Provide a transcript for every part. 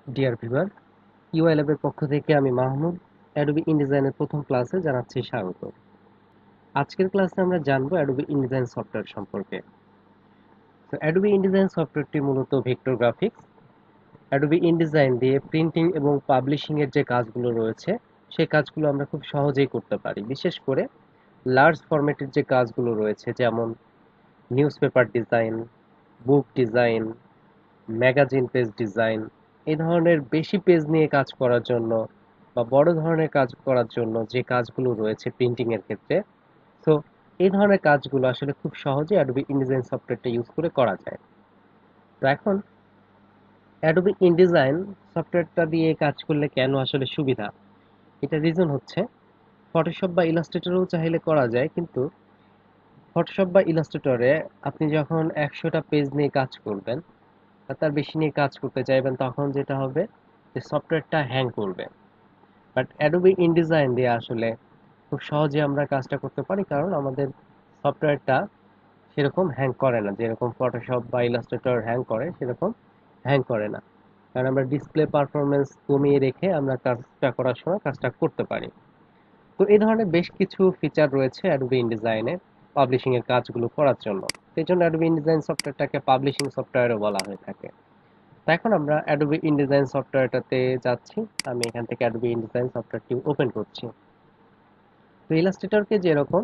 Dear viewer, UI ল্যাবের পক্ষ থেকে আমি মাহমুদ অ্যাডোবি ইনডিজাইনের প্রথম ক্লাসে জানাচ্ছি স্বাগত। আজকের ক্লাসে আমরা জানবো অ্যাডোবি ইনডিজাইন সফটওয়্যার সম্পর্কে। তো অ্যাডোবি ইনডিজাইন সফটওয়্যারটি মূলত ভেক্টর গ্রাফিক্স। অ্যাডোবি ইনডিজাইন দিয়ে প্রিন্টিং এবং পাবলিশিং এর যে কাজগুলো রয়েছে সেই কাজগুলো আমরা খুব সহজেই করতে পারি। বিশেষ করে লার্জ ফরম্যাটের যে কাজগুলো রয়েছে, যেমন নিউজ পেপার ডিজাইন, বুক ডিজাইন, ম্যাগাজিন পেজ ডিজাইন, এই ধরনের বেশি পেজ নিয়ে কাজ করার জন্য বা বড় ধরনের কাজ করার জন্য যে কাজগুলো রয়েছে প্রিন্টিং এর ক্ষেত্রে, তো এই ধরনের কাজগুলো আসলে খুব সহজে অ্যাডোবি ইনডিজাইন সফটওয়্যারটা ইউজ করে করা যায়। তো এখন অ্যাডোবি ইনডিজাইন সফটওয়্যারটা দিয়ে কাজ করলে কেন আসলে সুবিধা, এটা রিজন হচ্ছে ফটোশপ বা ইলাস্ট্রেটরেও চাইলে করা যায়, কিন্তু ফটোশপ বা ইলাস্ট্রেটরে আপনি যখন 100টা পেজ নিয়ে কাজ করবেন বা তার বেশি নিয়ে কাজ করতে চাইবেন, তখন যেটা হবে যে সফটওয়্যারটা হ্যাং করবে। বাট অ্যাডোবি ইনডিজাইন দিয়ে আসলে খুব সহজে আমরা কাজটা করতে পারি, কারণ আমাদের সফটওয়্যারটা সেরকম হ্যাং করে না, যেরকম ফটোশপ বা ইলাস্ট্রেটর হ্যাং করে সেরকম হ্যাং করে না। কারণ আমরা ডিসপ্লে পারফরমেন্স কমিয়ে রেখে আমরা কাজটা করার সময় কাজটা করতে পারি। তো এই ধরনের বেশ কিছু ফিচার রয়েছে অ্যাডোবি ইনডিজাইনে পাবলিশিং এর কাজগুলো করার জন্য। সেই জন্য অ্যাডোবি ইনডিজাইন সফটওয়্যারটাকে পাবলিশিং সফটওয়্যারও বলা হয়ে থাকে। তো এখন আমরা অ্যাডোবি ইনডিজাইন সফটওয়্যারটাতে যাচ্ছি। আমি এখান থেকে অ্যাডোবি ইনডিজাইন সফটওয়্যারটি ওপেন করছি। তো ইলাস্ট্রেটরকে যেরকম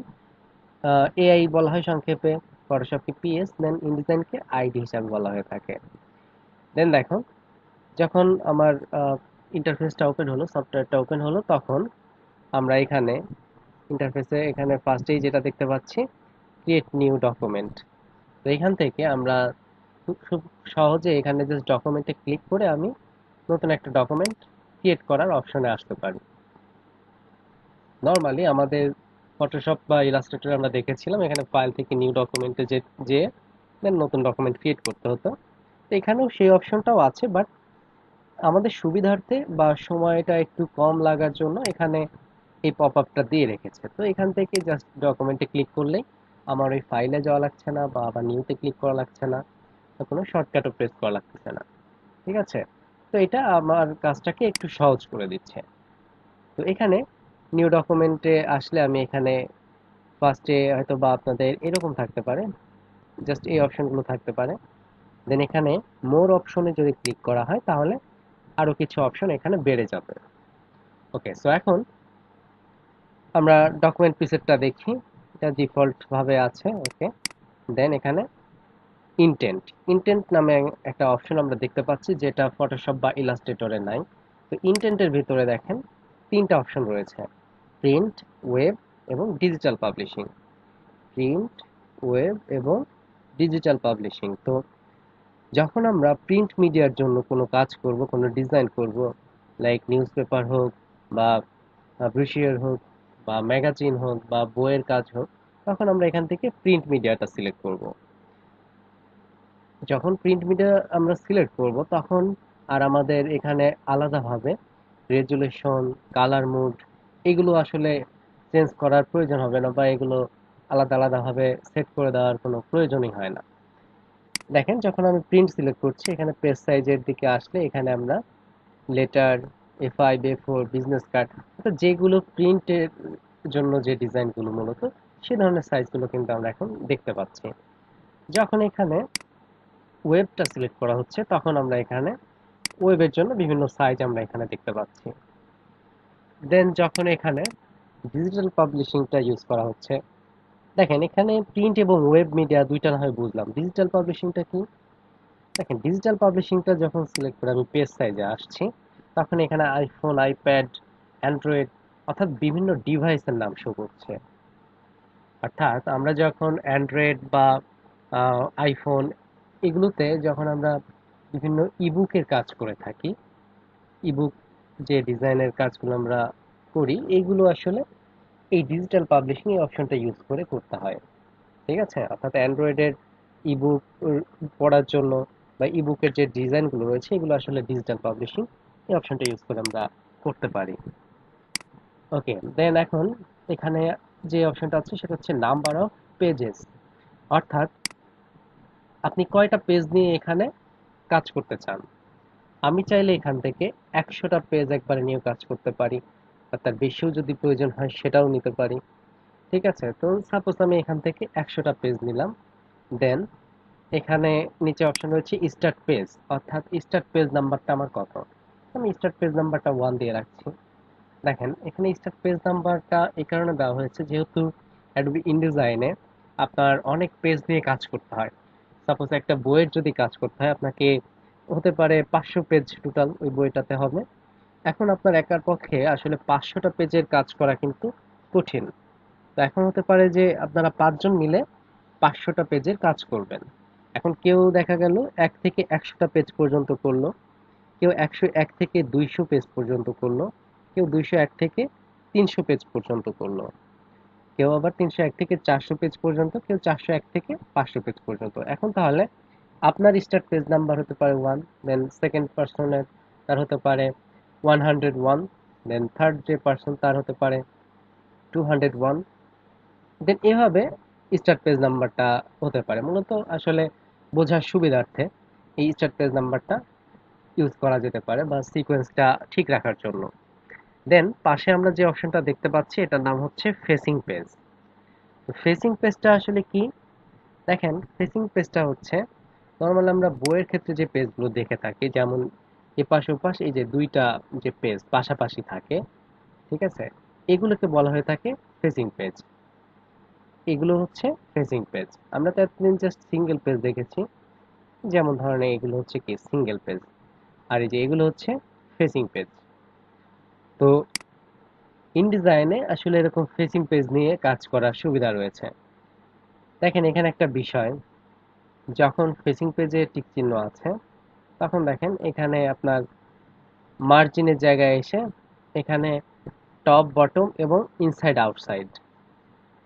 এআই বলা হয় সংক্ষেপে, ফটোশপকে পিএস, দেন ইনডিজাইনকে আইডি হিসাবে বলা হয়ে থাকে। দেন দেখো, যখন আমার ইন্টারফেসটা ওপেন হলো, সফটওয়্যারটা ওপেন হলো, তখন আমরা এখানে ইন্টারফেসে এখানে ফার্স্টেই যেটা দেখতে পাচ্ছি, ক্রিয়েট নিউ ডকুমেন্ট। তো এখান থেকে আমরা খুব খুব সহজে এখানে জাস্ট ডকুমেন্টে ক্লিক করে আমি নতুন একটা ডকুমেন্ট ক্রিয়েট করার অপশনে আসতে পারি। নর্মালি আমাদের ফটোশপ বা ইলাস্ট্রেটর আমরা দেখেছিলাম এখানে ফাইল থেকে নিউ ডকুমেন্টে যে দেন নতুন ডকুমেন্ট ক্রিয়েট করতে হতো। তো এখানেও সেই অপশনটাও আছে, বাট আমাদের সুবিধার্থে বা সময়টা একটু কম লাগার জন্য এখানে এই পপ আপটা দিয়ে রেখেছে। তো এখান থেকে জাস্ট ডকুমেন্টে ক্লিক করলেই আমার ওই ফাইলে যাওয়া লাগছে না, বা আবার নিউতে ক্লিক করা লাগছে না, বা কোনো শর্টকাটও প্রেস করা লাগতেছে না। ঠিক আছে? তো এটা আমার কাজটাকে একটু সহজ করে দিচ্ছে। তো এখানে নিউ ডকুমেন্টে আসলে আমি এখানে ফার্স্টে হয়তো বা আপনাদের এরকম থাকতে পারে, জাস্ট এই অপশনগুলো থাকতে পারে। দেন এখানে মোর অপশনে যদি ক্লিক করা হয় তাহলে আরো কিছু অপশন এখানে বেড়ে যাবে। ওকে, সো এখন আমরা ডকুমেন্ট প্রিসেটটা দেখি। এটা ডিফল্ট ভাবে আছে। ওকে, দেন এখানে ইনটেন্ট ইনটেন্ট নামে একটা অপশন আমরা দেখতে পাচ্ছি, যেটা ফটোশপ বা ইলাস্ট্রেটরে নাই। তো ইনটেন্টের ভিতরে দেখেন তিনটা অপশন রয়েছে: প্রিন্ট, ওয়েব এবং ডিজিটাল পাবলিশিং। প্রিন্ট, ওয়েব এবং ডিজিটাল পাবলিশিং। তো যখন আমরা প্রিন্ট মিডিয়ার জন্য কোনো কাজ করব, কোনো ডিজাইন করব, লাইক নিউজ পেপার হোক বা ব্রোশিয়ার হোক বা ম্যাগাজিন হোক বা বইয়ের কাজ হোক, তখন আমরা এখান থেকে প্রিন্ট মিডিয়াটা সিলেক্ট করব। যখন প্রিন্ট মিডিয়া আমরা সিলেক্ট করব, তখন আর আমাদের এখানে আলাদাভাবে রেজুলেশন, কালার মোড এগুলো আসলে চেঞ্জ করার প্রয়োজন হবে না, বা এগুলো আলাদা আলাদাভাবে সেট করে দেওয়ার কোনো প্রয়োজনই হয় না। দেখেন, যখন আমি প্রিন্ট সিলেক্ট করছি, এখানে পেজ সাইজের দিকে আসলে এখানে আমরা লেটার, এ5, এ4, বিজনেস কার্ড, অর্থাৎ যেগুলো প্রিন্টের জন্য যে ডিজাইনগুলো মূলত, সে ধরনের সাইজগুলো কিন্তু আমরা এখন দেখতে পাচ্ছি। যখন এখানে ওয়েবটা সিলেক্ট করা হচ্ছে, তখন আমরা এখানে ওয়েবের জন্য বিভিন্ন সাইজ আমরা এখানে দেখতে পাচ্ছি। দেন যখন এখানে ডিজিটাল পাবলিশিংটা ইউজ করা হচ্ছে, দেখেন এখানে প্রিন্ট এবং ওয়েব মিডিয়া দুইটা না হয় বুঝলাম, ডিজিটাল পাবলিশিংটা কি? দেখেন, ডিজিটাল পাবলিশিংটা যখন সিলেক্ট করে আমি পেজ সাইজে আসছি, তখন এখানে আইফোন, আইপ্যাড, অ্যান্ড্রয়েড, অর্থাৎ বিভিন্ন ডিভাইসের নাম শো করছে। অর্থাৎ আমরা যখন অ্যান্ড্রয়েড বা আইফোন এগুলোতে যখন আমরা বিভিন্ন ইবুকের কাজ করে থাকি, ইবুক যে ডিজাইনের কাজগুলো আমরা করি, এইগুলো আসলে এই ডিজিটাল পাবলিশিং এই অপশনটা ইউজ করে করতে হয়। ঠিক আছে? অর্থাৎ অ্যান্ড্রয়েডের ইবুক পড়ার জন্য বা ইবুকের যে ডিজাইনগুলো রয়েছে, এগুলো আসলে ডিজিটাল পাবলিশিং এই অপশনটা ইউজ করে আমরা করতে পারি। ওকে, দেন এখন এখানে যে অপশনটা আছে সেটা হচ্ছে নাম্বার অফ পেজেস। অর্থাৎ আপনি কয়টা পেজ নিয়ে এখানে কাজ করতে চান। আমি চাইলে এখান থেকে 100টা পেজ একবারে নিয়ে কাজ করতে পারি, আর তার বেশিও যদি প্রয়োজন হয় সেটাও নিতে পারি। ঠিক আছে, তো সাপোজ আমি এখান থেকে 100টা পেজ নিলাম। দেন এখানে নিচে অপশন রয়েছে স্টার্ট পেজ, অর্থাৎ স্টার্ট পেজ নাম্বারটা আমার কত। আমি স্টার্ট পেজ নাম্বারটা 1 দিয়ে রাখছি। দেখেন এখানে স্টার্ট পেজ নাম্বারটা এই কারণে দেওয়া হয়েছে, যেহেতু অ্যাডোবি ইনডিজাইনে আপনার অনেক পেজ নিয়ে কাজ করতে হয়। সাপোজ একটা বইয়ের যদি কাজ করতে হয় আপনাকে, হতে পারে 500 পেজ টোটাল ওই বইটাতে হবে। এখন আপনার একার পক্ষে আসলে 500টা পেজের কাজ করা কিন্তু কঠিন। তো এখন হতে পারে যে আপনারা 5 জন মিলে 500টা পেজের কাজ করবেন। এখন কেউ দেখা গেল 1 থেকে 100টা পেজ পর্যন্ত করলো, কেউ 101 থেকে 200 পেজ পর্যন্ত করলো, কেউ 201 থেকে 300 পেজ পর্যন্ত করলো, কেউ আবার 301 থেকে 400 পেজ পর্যন্ত, কেউ 401 থেকে 500 পেজ পর্যন্ত। এখন তাহলে আপনার স্টার্ট পেজ নাম্বার হতে পারে 1, দেন সেকেন্ড পার্সনের তার হতে পারে 101, দেন থার্ড যে পার্সন তার হতে পারে 201, দেন এভাবে স্টার্ট পেজ নাম্বারটা হতে পারে। মূলত আসলে বোঝার সুবিধার্থে এই স্টার্ট পেজ নাম্বারটা ইউজ করা যেতে পারে, বা সিকোয়েন্সটা ঠিক রাখার জন্য। দেন পাশে আমরা যে অপশনটা দেখতে পাচ্ছি এটার নাম হচ্ছে ফেসিং পেজ। তো ফেসিং পেজটা আসলে কি? দেখেন ফেসিং পেজটা হচ্ছে নর্মাল আমরা বইয়ের ক্ষেত্রে যে পেজগুলো দেখে থাকি, যেমন এপাশ ওপাশ এই যে দুইটা যে পেজ পাশাপাশি থাকে, ঠিক আছে, এগুলোকে বলা হয়ে থাকে ফেসিং পেজ। এগুলো হচ্ছে ফেসিং পেজ। আমরা তো এতদিন জাস্ট সিঙ্গেল পেজ দেখেছি, যেমন ধরেন এগুলো হচ্ছে কি সিঙ্গেল পেজ, আর এই যে এগুলো হচ্ছে ফেসিং পেজ। তো ইনডিজাইনে আসলে এরকম ফেসিং পেজ নিয়ে কাজ করার সুবিধা রয়েছে। দেখেন এখানে একটা বিষয়, যখন ফেসিং পেজে টিক চিহ্ন আছে তখন দেখেন এখানে আপনার মার্জিনের জায়গায় এসে এখানে টপ বটম এবং ইনসাইড আউটসাইড।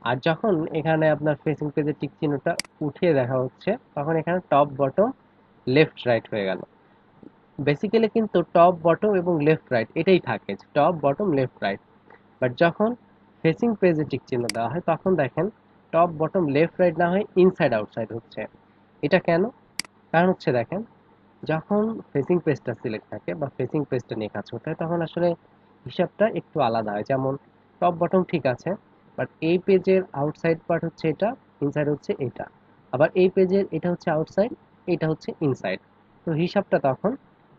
আর যখন এখানে আপনার ফেসিং পেজের টিক চিহ্নটা উঠিয়ে দেখা হচ্ছে তখন এখানে টপ বটম লেফট রাইট হয়ে গেল। বেসিক্যালি কিন্তু টপ বটম এবং লেফট রাইট এটাই থাকে, top bottom left right. But যখন ফেসিং পেজে টিক চিহ্ন দেওয়া হয় তখন দেখেন টপ বটম লেফট রাইট না হয়ে ইনসাইড আউটসাইড হচ্ছে। এটা কেন? কারণ হচ্ছে দেখেন, যখন ফেসিং পেজটা সিলেক্ট থাকে বা ফেসিং পেজটা নিয়ে কাজ করতে হয় তখন আসলে হিসাবটা একটু আলাদা হয়। যেমন টপ বটম ঠিক আছে, বাট এই পেজের আউটসাইড পার্ট হচ্ছে এটা, ইনসাইড হচ্ছে এটা। আবার এই পেজের এটা হচ্ছে আউটসাইড, এটা হচ্ছে ইনসাইড। তো হিসাবটা তখন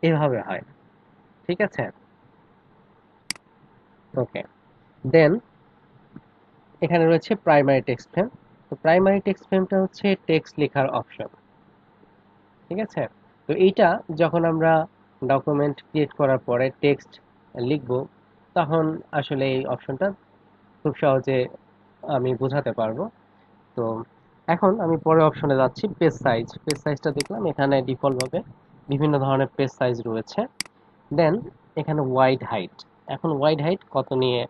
এভাবে হয়। ঠিক আছে, ওকে। দেন এখানে রয়েছে প্রাইমারি টেক্সট ফ্রেম। তো প্রাইমারি টেক্সট ফ্রেমটা হচ্ছে টেক্সট লেখার অপশন। ঠিক আছে, তো এইটা যখন আমরা ডকুমেন্ট ক্রিয়েট করার পরে টেক্সট লিখব তখন আসলে এই অপশনটা খুব সহজে আমি বোঝাতে পারবো। তো এখন আমি পরের অপশনে যাচ্ছি, পেজ সাইজ। পেজ সাইজটা দেখলাম এখানে ডিফল্ট ভাবে বিভিন্ন ধরনের পেজ সাইজ রয়েছে। দেন এখানে ওয়াইড হাইট। এখন ওয়াইড হাইট কত নিয়ে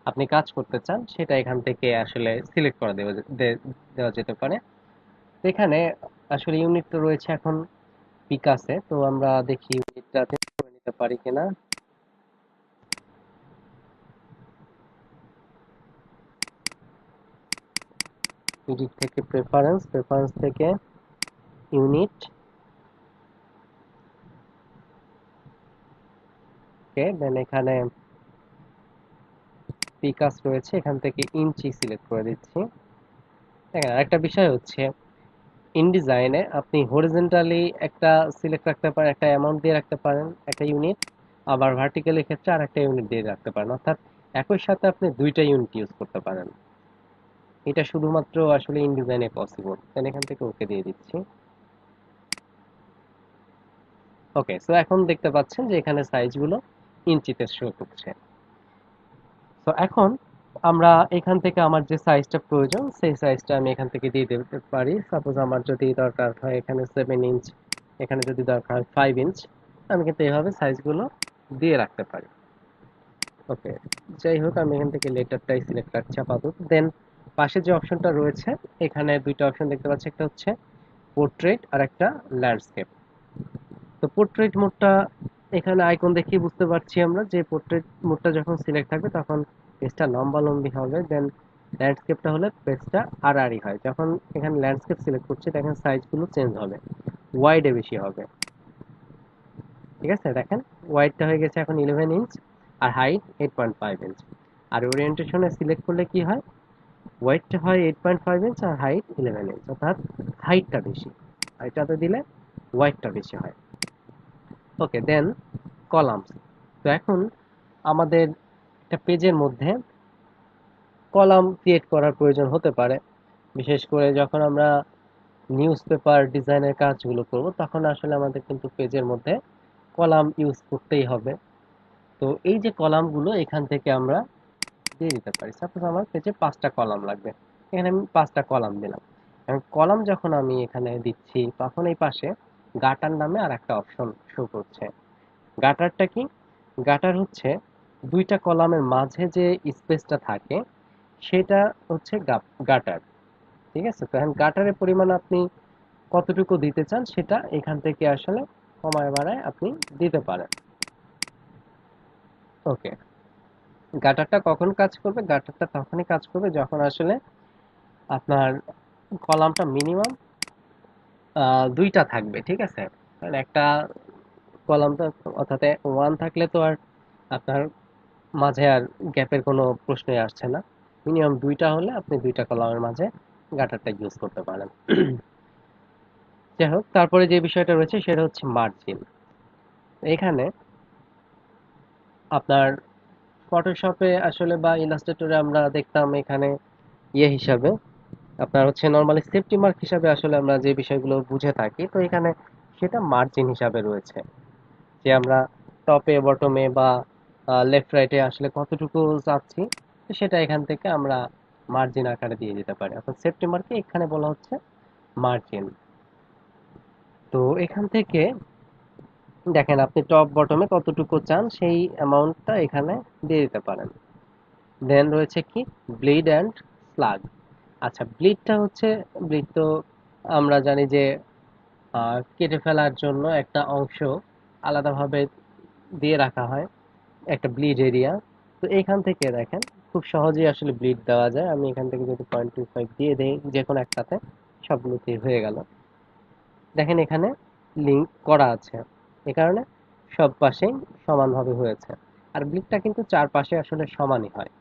আপনি কাজ করতে চান সেটা এখান থেকে আসলে সিলেক্ট করে দেওয়া যেতে পারে। তো এখানে আসলে ইউনিট তো রয়েছে এখন পিকাসে, তো আমরা দেখি ইউনিটটা চেঞ্জ করে নিতে পারি কিনা। এডিট থেকে প্রেফারেন্স, প্রেফারেন্স থেকে ইউনিট, ওকে। দেন এখানে পিকাস রয়েছে, এখান থেকে ইঞ্চি সিলেক্ট করে দিচ্ছি। দেখেন আরেকটা বিষয় হচ্ছে, ইনডিজাইনে আপনি হরিজন্টালি একটা সিলেক্ট রাখতে পারেন, একটা অ্যামাউন্ট দিয়ে রাখতে পারেন একটা ইউনিট, আবার ভার্টিক্যালি ক্ষেত্রে আর একটা ইউনিট দিয়ে রাখতে পারেন, অর্থাৎ একই সাথে আপনি দুইটা ইউনিট ইউজ করতে পারেন। এটা শুধুমাত্র আসলে ইনডিজাইনে পসিবল। দেন এখান থেকে ওকে দিয়ে দিচ্ছি। ওকে, সো এখন দেখতে পাচ্ছেন যে এখানে সাইজগুলো ইঞ্চিতে শো করছে। তো এখন আমরা এখান থেকে আমার যে সাইজটা প্রয়োজন সেই সাইজটা আমি এখান থেকে দিয়ে দিতে পারি। সাপোজ আমার যদি দরকার হয় এখানে 7 ইঞ্চ, এখানে যদি দরকার হয় 5 ইঞ্চ, আমি কিন্তু এইভাবে সাইজগুলো দিয়ে রাখতে পারি। ওকে, যাই হোক আমি এখান থেকে লেটারটাই সিলেক্ট রাখছি আপাতত। দেন পাশে যে অপশনটা রয়েছে এখানে দুইটা অপশন দেখতে পাচ্ছি, একটা হচ্ছে পোর্ট্রেট আর একটা ল্যান্ডস্কেপ। তো পোর্ট্রেট মোডটা এখানে আইকন দেখেই বুঝতে পারছি আমরা যে পোর্ট্রেট মোডটা যখন সিলেক্ট থাকবে তখন পেজটা লম্বালম্বি হবে। দেন ল্যান্ডস্কেপটা হলে পেজটা আড়াআড়ি হয়। যখন এখানে ল্যান্ডস্কেপ সিলেক্ট করছি দেখেন সাইজগুলো চেঞ্জ হবে, ওয়াইডে বেশি হবে। ঠিক আছে, দেখেন ওয়াইডটা হয়ে গেছে এখন 11 ইঞ্চ আর হাইট 8.5 ইঞ্চ। আর ওরিয়েন্টেশনে সিলেক্ট করলে কি হয়, ওয়াইডটা হয় 8.5 ইঞ্চ আর হাইট 11 ইঞ্চ, অর্থাৎ হাইটটা বেশি, হাইটটাতে দিলে ওয়াইডটা বেশি হয়। ওকে, দেন কলামস। তো এখন আমাদের একটা পেজের মধ্যে কলাম ক্রিয়েট করার প্রয়োজন হতে পারে, বিশেষ করে যখন আমরা নিউজ পেপার ডিজাইনের কাজগুলো করব তখন আসলে আমাদের কিন্তু পেজের মধ্যে কলাম ইউজ করতেই হবে। তো এই যে কলামগুলো এখান থেকে আমরা দিয়ে দিতে পারি। সাপোজ আমার পেজে 5টা কলাম লাগবে, এখানে আমি 5টা কলাম দিলাম। এখন কলাম যখন আমি এখানে দিচ্ছি তখন এই পাশে গাটার নামে আর একটা অপশন শো করছে। গাটারটা কি? গাটার হচ্ছে দুইটা কলামের মাঝে যে স্পেসটা থাকে সেটা হচ্ছে গাটার। ঠিক আছে, তো এখন গাটারের পরিমাণ আপনি কতটুকু দিতে চান সেটা এখান থেকে আসলে কমায় বাড়ায় আপনি দিতে পারেন। ওকে, গাটারটা কখন কাজ করবে? গাটারটা তখনই কাজ করবে যখন আসলে আপনার কলামটা মিনিমাম দুইটা থাকবে। ঠিক আছে, কারণ একটা কলাম তো, অর্থাৎ ওয়ান থাকলে তো আর আপনার মাঝে আর গ্যাপের কোনো প্রশ্নই আসছে না। মিনিমাম দুইটা হলে আপনি দুইটা কলামের মাঝে গাটারটা ইউজ করতে পারেন। যাই হোক, তারপরে যে বিষয়টা রয়েছে সেটা হচ্ছে মার্জিন। এখানে আপনার ফটোশপে আসলে বা ইলাস্ট্রেটরে আমরা দেখতাম এখানে হিসাবে আপনার হচ্ছে নরমালি সেফটি মার্ক হিসাবে আসলে আমরা যে বিষয়গুলো বুঝে থাকি, তো এখানে সেটা মার্জিন হিসাবে রয়েছে, যে আমরা টপে বটমে বা লেফট রাইটে আসলে কতটুকু চাচ্ছি, তো সেটা এখান থেকে আমরা মার্জিন আকারে দিয়ে দিতে পারি। অর্থাৎ সেফটি মার্কে এখানে বলা হচ্ছে মার্জিন। তো এখান থেকে দেখেন আপনি টপ বটমে কতটুকু চান সেই অ্যামাউন্টটা এখানে দিয়ে দিতে পারেন। দেন রয়েছে কি ব্লিড অ্যান্ড স্লাগ। আচ্ছা, ব্লিডটা হচ্ছে, ব্লিড তো আমরা জানি যে কেটে ফেলার জন্য একটা অংশ আলাদাভাবে দিয়ে রাখা হয়, একটা ব্লিড এরিয়া। তো এখান থেকে দেখেন খুব সহজেই আসলে ব্লিড দেওয়া যায়। আমি এখান থেকে যদি 0.25 দিয়ে দেই যে কোনো একটাতে, সবগুলোতেই হয়ে গেল। দেখেন এখানে লিংক করা আছে, এ কারণে সব পাশেই সমানভাবে হয়েছে। আর ব্লিডটা কিন্তু চারপাশে আসলে সমানই হয়।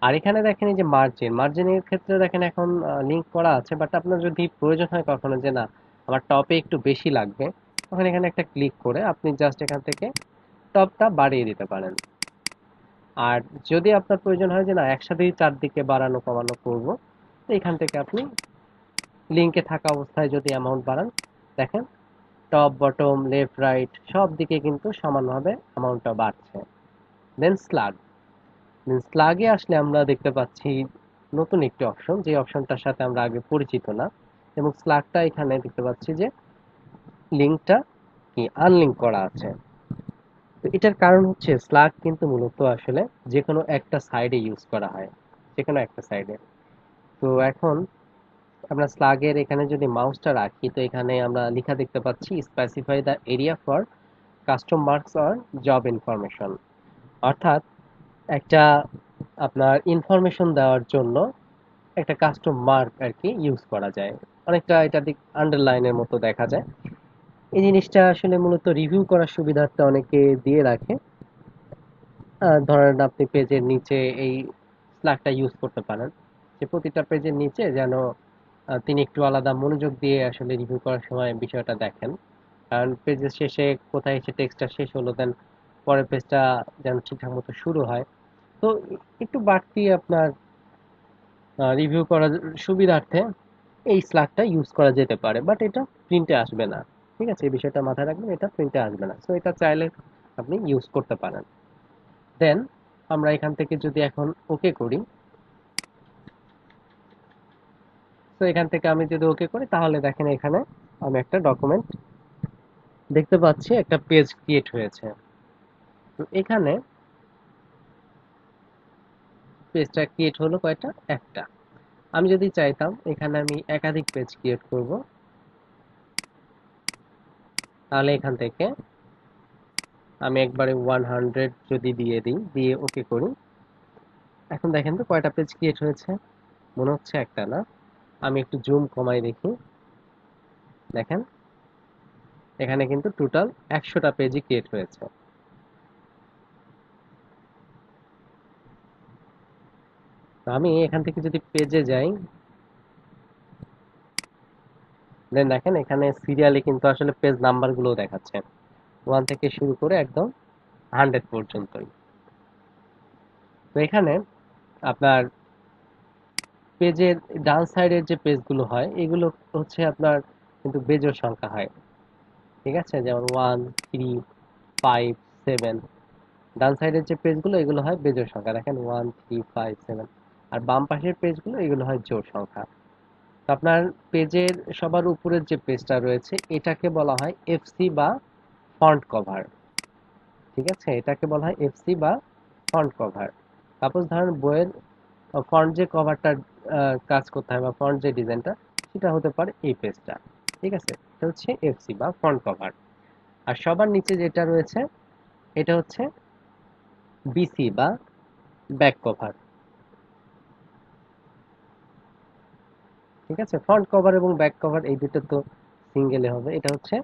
আর এখানে দেখেন এই যে মার্জিন, মার্জিনের ক্ষেত্রে দেখেন এখন লিংক করা আছে, বাট আপনার যদি প্রয়োজন হয় কখনো যে না আমার টপে একটু বেশি লাগবে, তখন এখানে একটা ক্লিক করে আপনি জাস্ট এখান থেকে টপটা বাড়িয়ে দিতে পারেন। আর যদি আপনার প্রয়োজন হয় যে না একসাথেই চারদিকে বাড়ানো কমানো করব, তো এখান থেকে আপনি লিংকে থাকা অবস্থায় যদি অ্যামাউন্ট বাড়ান, দেখেন টপ বটম লেফট রাইট সব দিকে কিন্তু সমানভাবে অ্যামাউন্টটা বাড়ছে। দেন স্লাগ। স্লাগে আসলে আমরা দেখতে পাচ্ছি নতুন একটি অপশন, যে অপশনটার সাথে আমরা আগে পরিচিত না। এবং স্লাগটা এখানে দেখতে পাচ্ছি যে লিঙ্কটা কি আনলিঙ্ক করা আছে। তো এটার কারণ হচ্ছে স্লাগ কিন্তু মূলত আসলে যে কোনো একটা সাইডে ইউজ করা হয়, যে কোনো একটা সাইডে। তো এখন আমরা স্লাগের এখানে যদি মাউসটা রাখি, তো এখানে আমরা লেখা দেখতে পাচ্ছি specify the area for custom marks or job information. অর্থাৎ একটা আপনার ইনফরমেশন দেওয়ার জন্য একটা কাস্টম মার্ক আর কি ইউজ করা যায়। অনেকটা এটা দিক আন্ডারলাইনের মতো দেখা যায়। এই জিনিসটা আসলে মূলত রিভিউ করার সুবিধার্থে অনেকে দিয়ে রাখে। ধরেন আপনি পেজের নিচে এই স্ল্যাগটা ইউজ করতে পারেন, যে প্রতিটা পেজের নিচে যেন তিনি একটু আলাদা মনোযোগ দিয়ে আসলে রিভিউ করার সময় বিষয়টা দেখেন। কারণ পেজের শেষে কোথায় এসে টেক্সটটা শেষ হলো, দেন পরের পেজটা যেন ঠিকঠাক মতো শুরু হয়। তো একটু বাড়তি আপনার রিভিউ করার সুবিধার্থে এই স্ল্যাগটা ইউজ করা যেতে পারে, বাট এটা প্রিন্টে আসবে না। ঠিক আছে, এই বিষয়টা মাথায় রাখবেন, এটা প্রিন্টে আসবে না, সো এটা চাইলে আপনি ইউজ করতে পারেন। দেন আমরা এখান থেকে যদি এখন ওকে করি, তো এখান থেকে আমি যদি ওকে করি তাহলে দেখেন এখানে আমি একটা ডকুমেন্ট দেখতে পাচ্ছি, একটা পেজ ক্রিয়েট হয়েছে। তো এখানে পেজটা ক্রিয়েট হলো কয়টা? একটা। আমি যদি চাইতাম এখানে আমি একাধিক পেজ ক্রিয়েট করব, তাহলে এখান থেকে আমি একবারে 100 যদি দিয়ে দিই, দিয়ে ওকে করি, এখন দেখেন তো কয়টা পেজ ক্রিয়েট হয়েছে? মনে হচ্ছে একটা না। আমি একটু জুম কমাই দেখি, দেখেন এখানে কিন্তু টোটাল 100টা পেজই ক্রিয়েট হয়েছে। তো আমি এখান থেকে যদি পেজে যাই, দেন দেখেন এখানে সিরিয়ালি কিন্তু আসলে পেজ নাম্বার গুলো দেখাচ্ছে, 1 থেকে শুরু করে একদম 100 পর্যন্তই। তো এখানে আপনার পেজের ডান সাইডের যে পেজগুলো হয় এগুলো হচ্ছে আপনার কিন্তু বেজোড় সংখ্যা হয়, ঠিক আছে? যেমন 1, 3, 5, 7। ডান সাইডের যে পেজগুলো এগুলো হয় বেজোড় সংখ্যা, দেখেন 1, 3, 5, 7। আর বাম পাশের পেজগুলো এগুলো হয় জোড় সংখ্যা। তো আপনার পেজের সবার উপরের যে পেজটা রয়েছে এটাকে বলা হয় এফসি বা ফন্ট কভার, ঠিক আছে? এটাকে বলা হয় এফসি বা ফন্ট কভার। সাপোজ ধরেন বইয়ের ফন্ট যে কভারটার কাজ করতে হয় বা ফন্ট যে ডিজাইনটা, সেটা হতে পারে এই পেজটা, ঠিক আছে? এটা হচ্ছে এফসি বা ফন্ট কভার। আর সবার নিচে যেটা রয়েছে এটা হচ্ছে বিসি বা ব্যাক কভার, ঠিক আছে? ফ্রন্ট কভার এবং ব্যাক কভার এই দুটো তো সিঙ্গেলে হবে, এটা হচ্ছে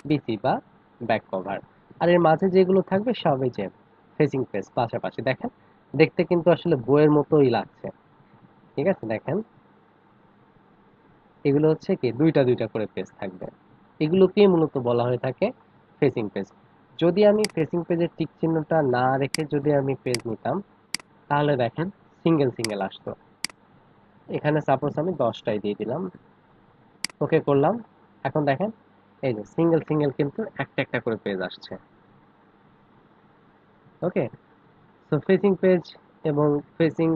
বিসি বা ব্যাক কভার। আর এর মাঝে যেগুলো থাকবে সবই যে ফেসিং পেজ পাশাপাশি, দেখেন দেখতে কিন্তু আসলে বইয়ের মতোই লাগছে, ঠিক আছে? দেখেন এগুলো হচ্ছে কি দুইটা দুইটা করে পেজ থাকবে, এগুলোকেই মূলত বলা হয়ে থাকে ফেসিং পেজ। যদি আমি ফেসিং পেজের টিক চিহ্নটা না রেখে যদি আমি পেজ নিতাম, তাহলে দেখেন সিঙ্গেল সিঙ্গেল আসতো। এখানে সাপোজ আমি 10টাই দিয়ে দিলাম, ওকে করলাম। এখন দেখেন এই যে সিঙ্গেল সিঙ্গেল কিন্তু একটা একটা করে পেজ আসছে। ওকে, সো ফেসিং পেজ এবং ফেসিং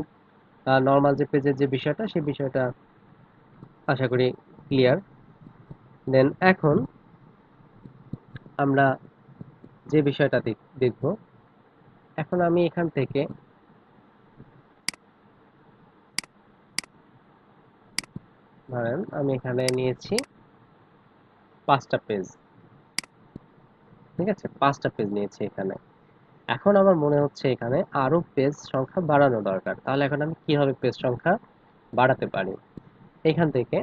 নর্মাল যে পেজের যে বিষয়টা সেই বিষয়টা আশা করি ক্লিয়ার। দেন এখন আমরা যে বিষয়টা দেখব, এখন আমি এখান থেকে ধরেন আমি এখানে নিয়েছি 5টা পেজ, ঠিক আছে? 5টা পেজ নিয়েছি এখানে। এখন আমার মনে হচ্ছে এখানে আরো পেজ সংখ্যা বাড়ানো দরকার, তাহলে এখন আমি কিভাবে পেজ সংখ্যা বাড়াতে পারি? এখান থেকে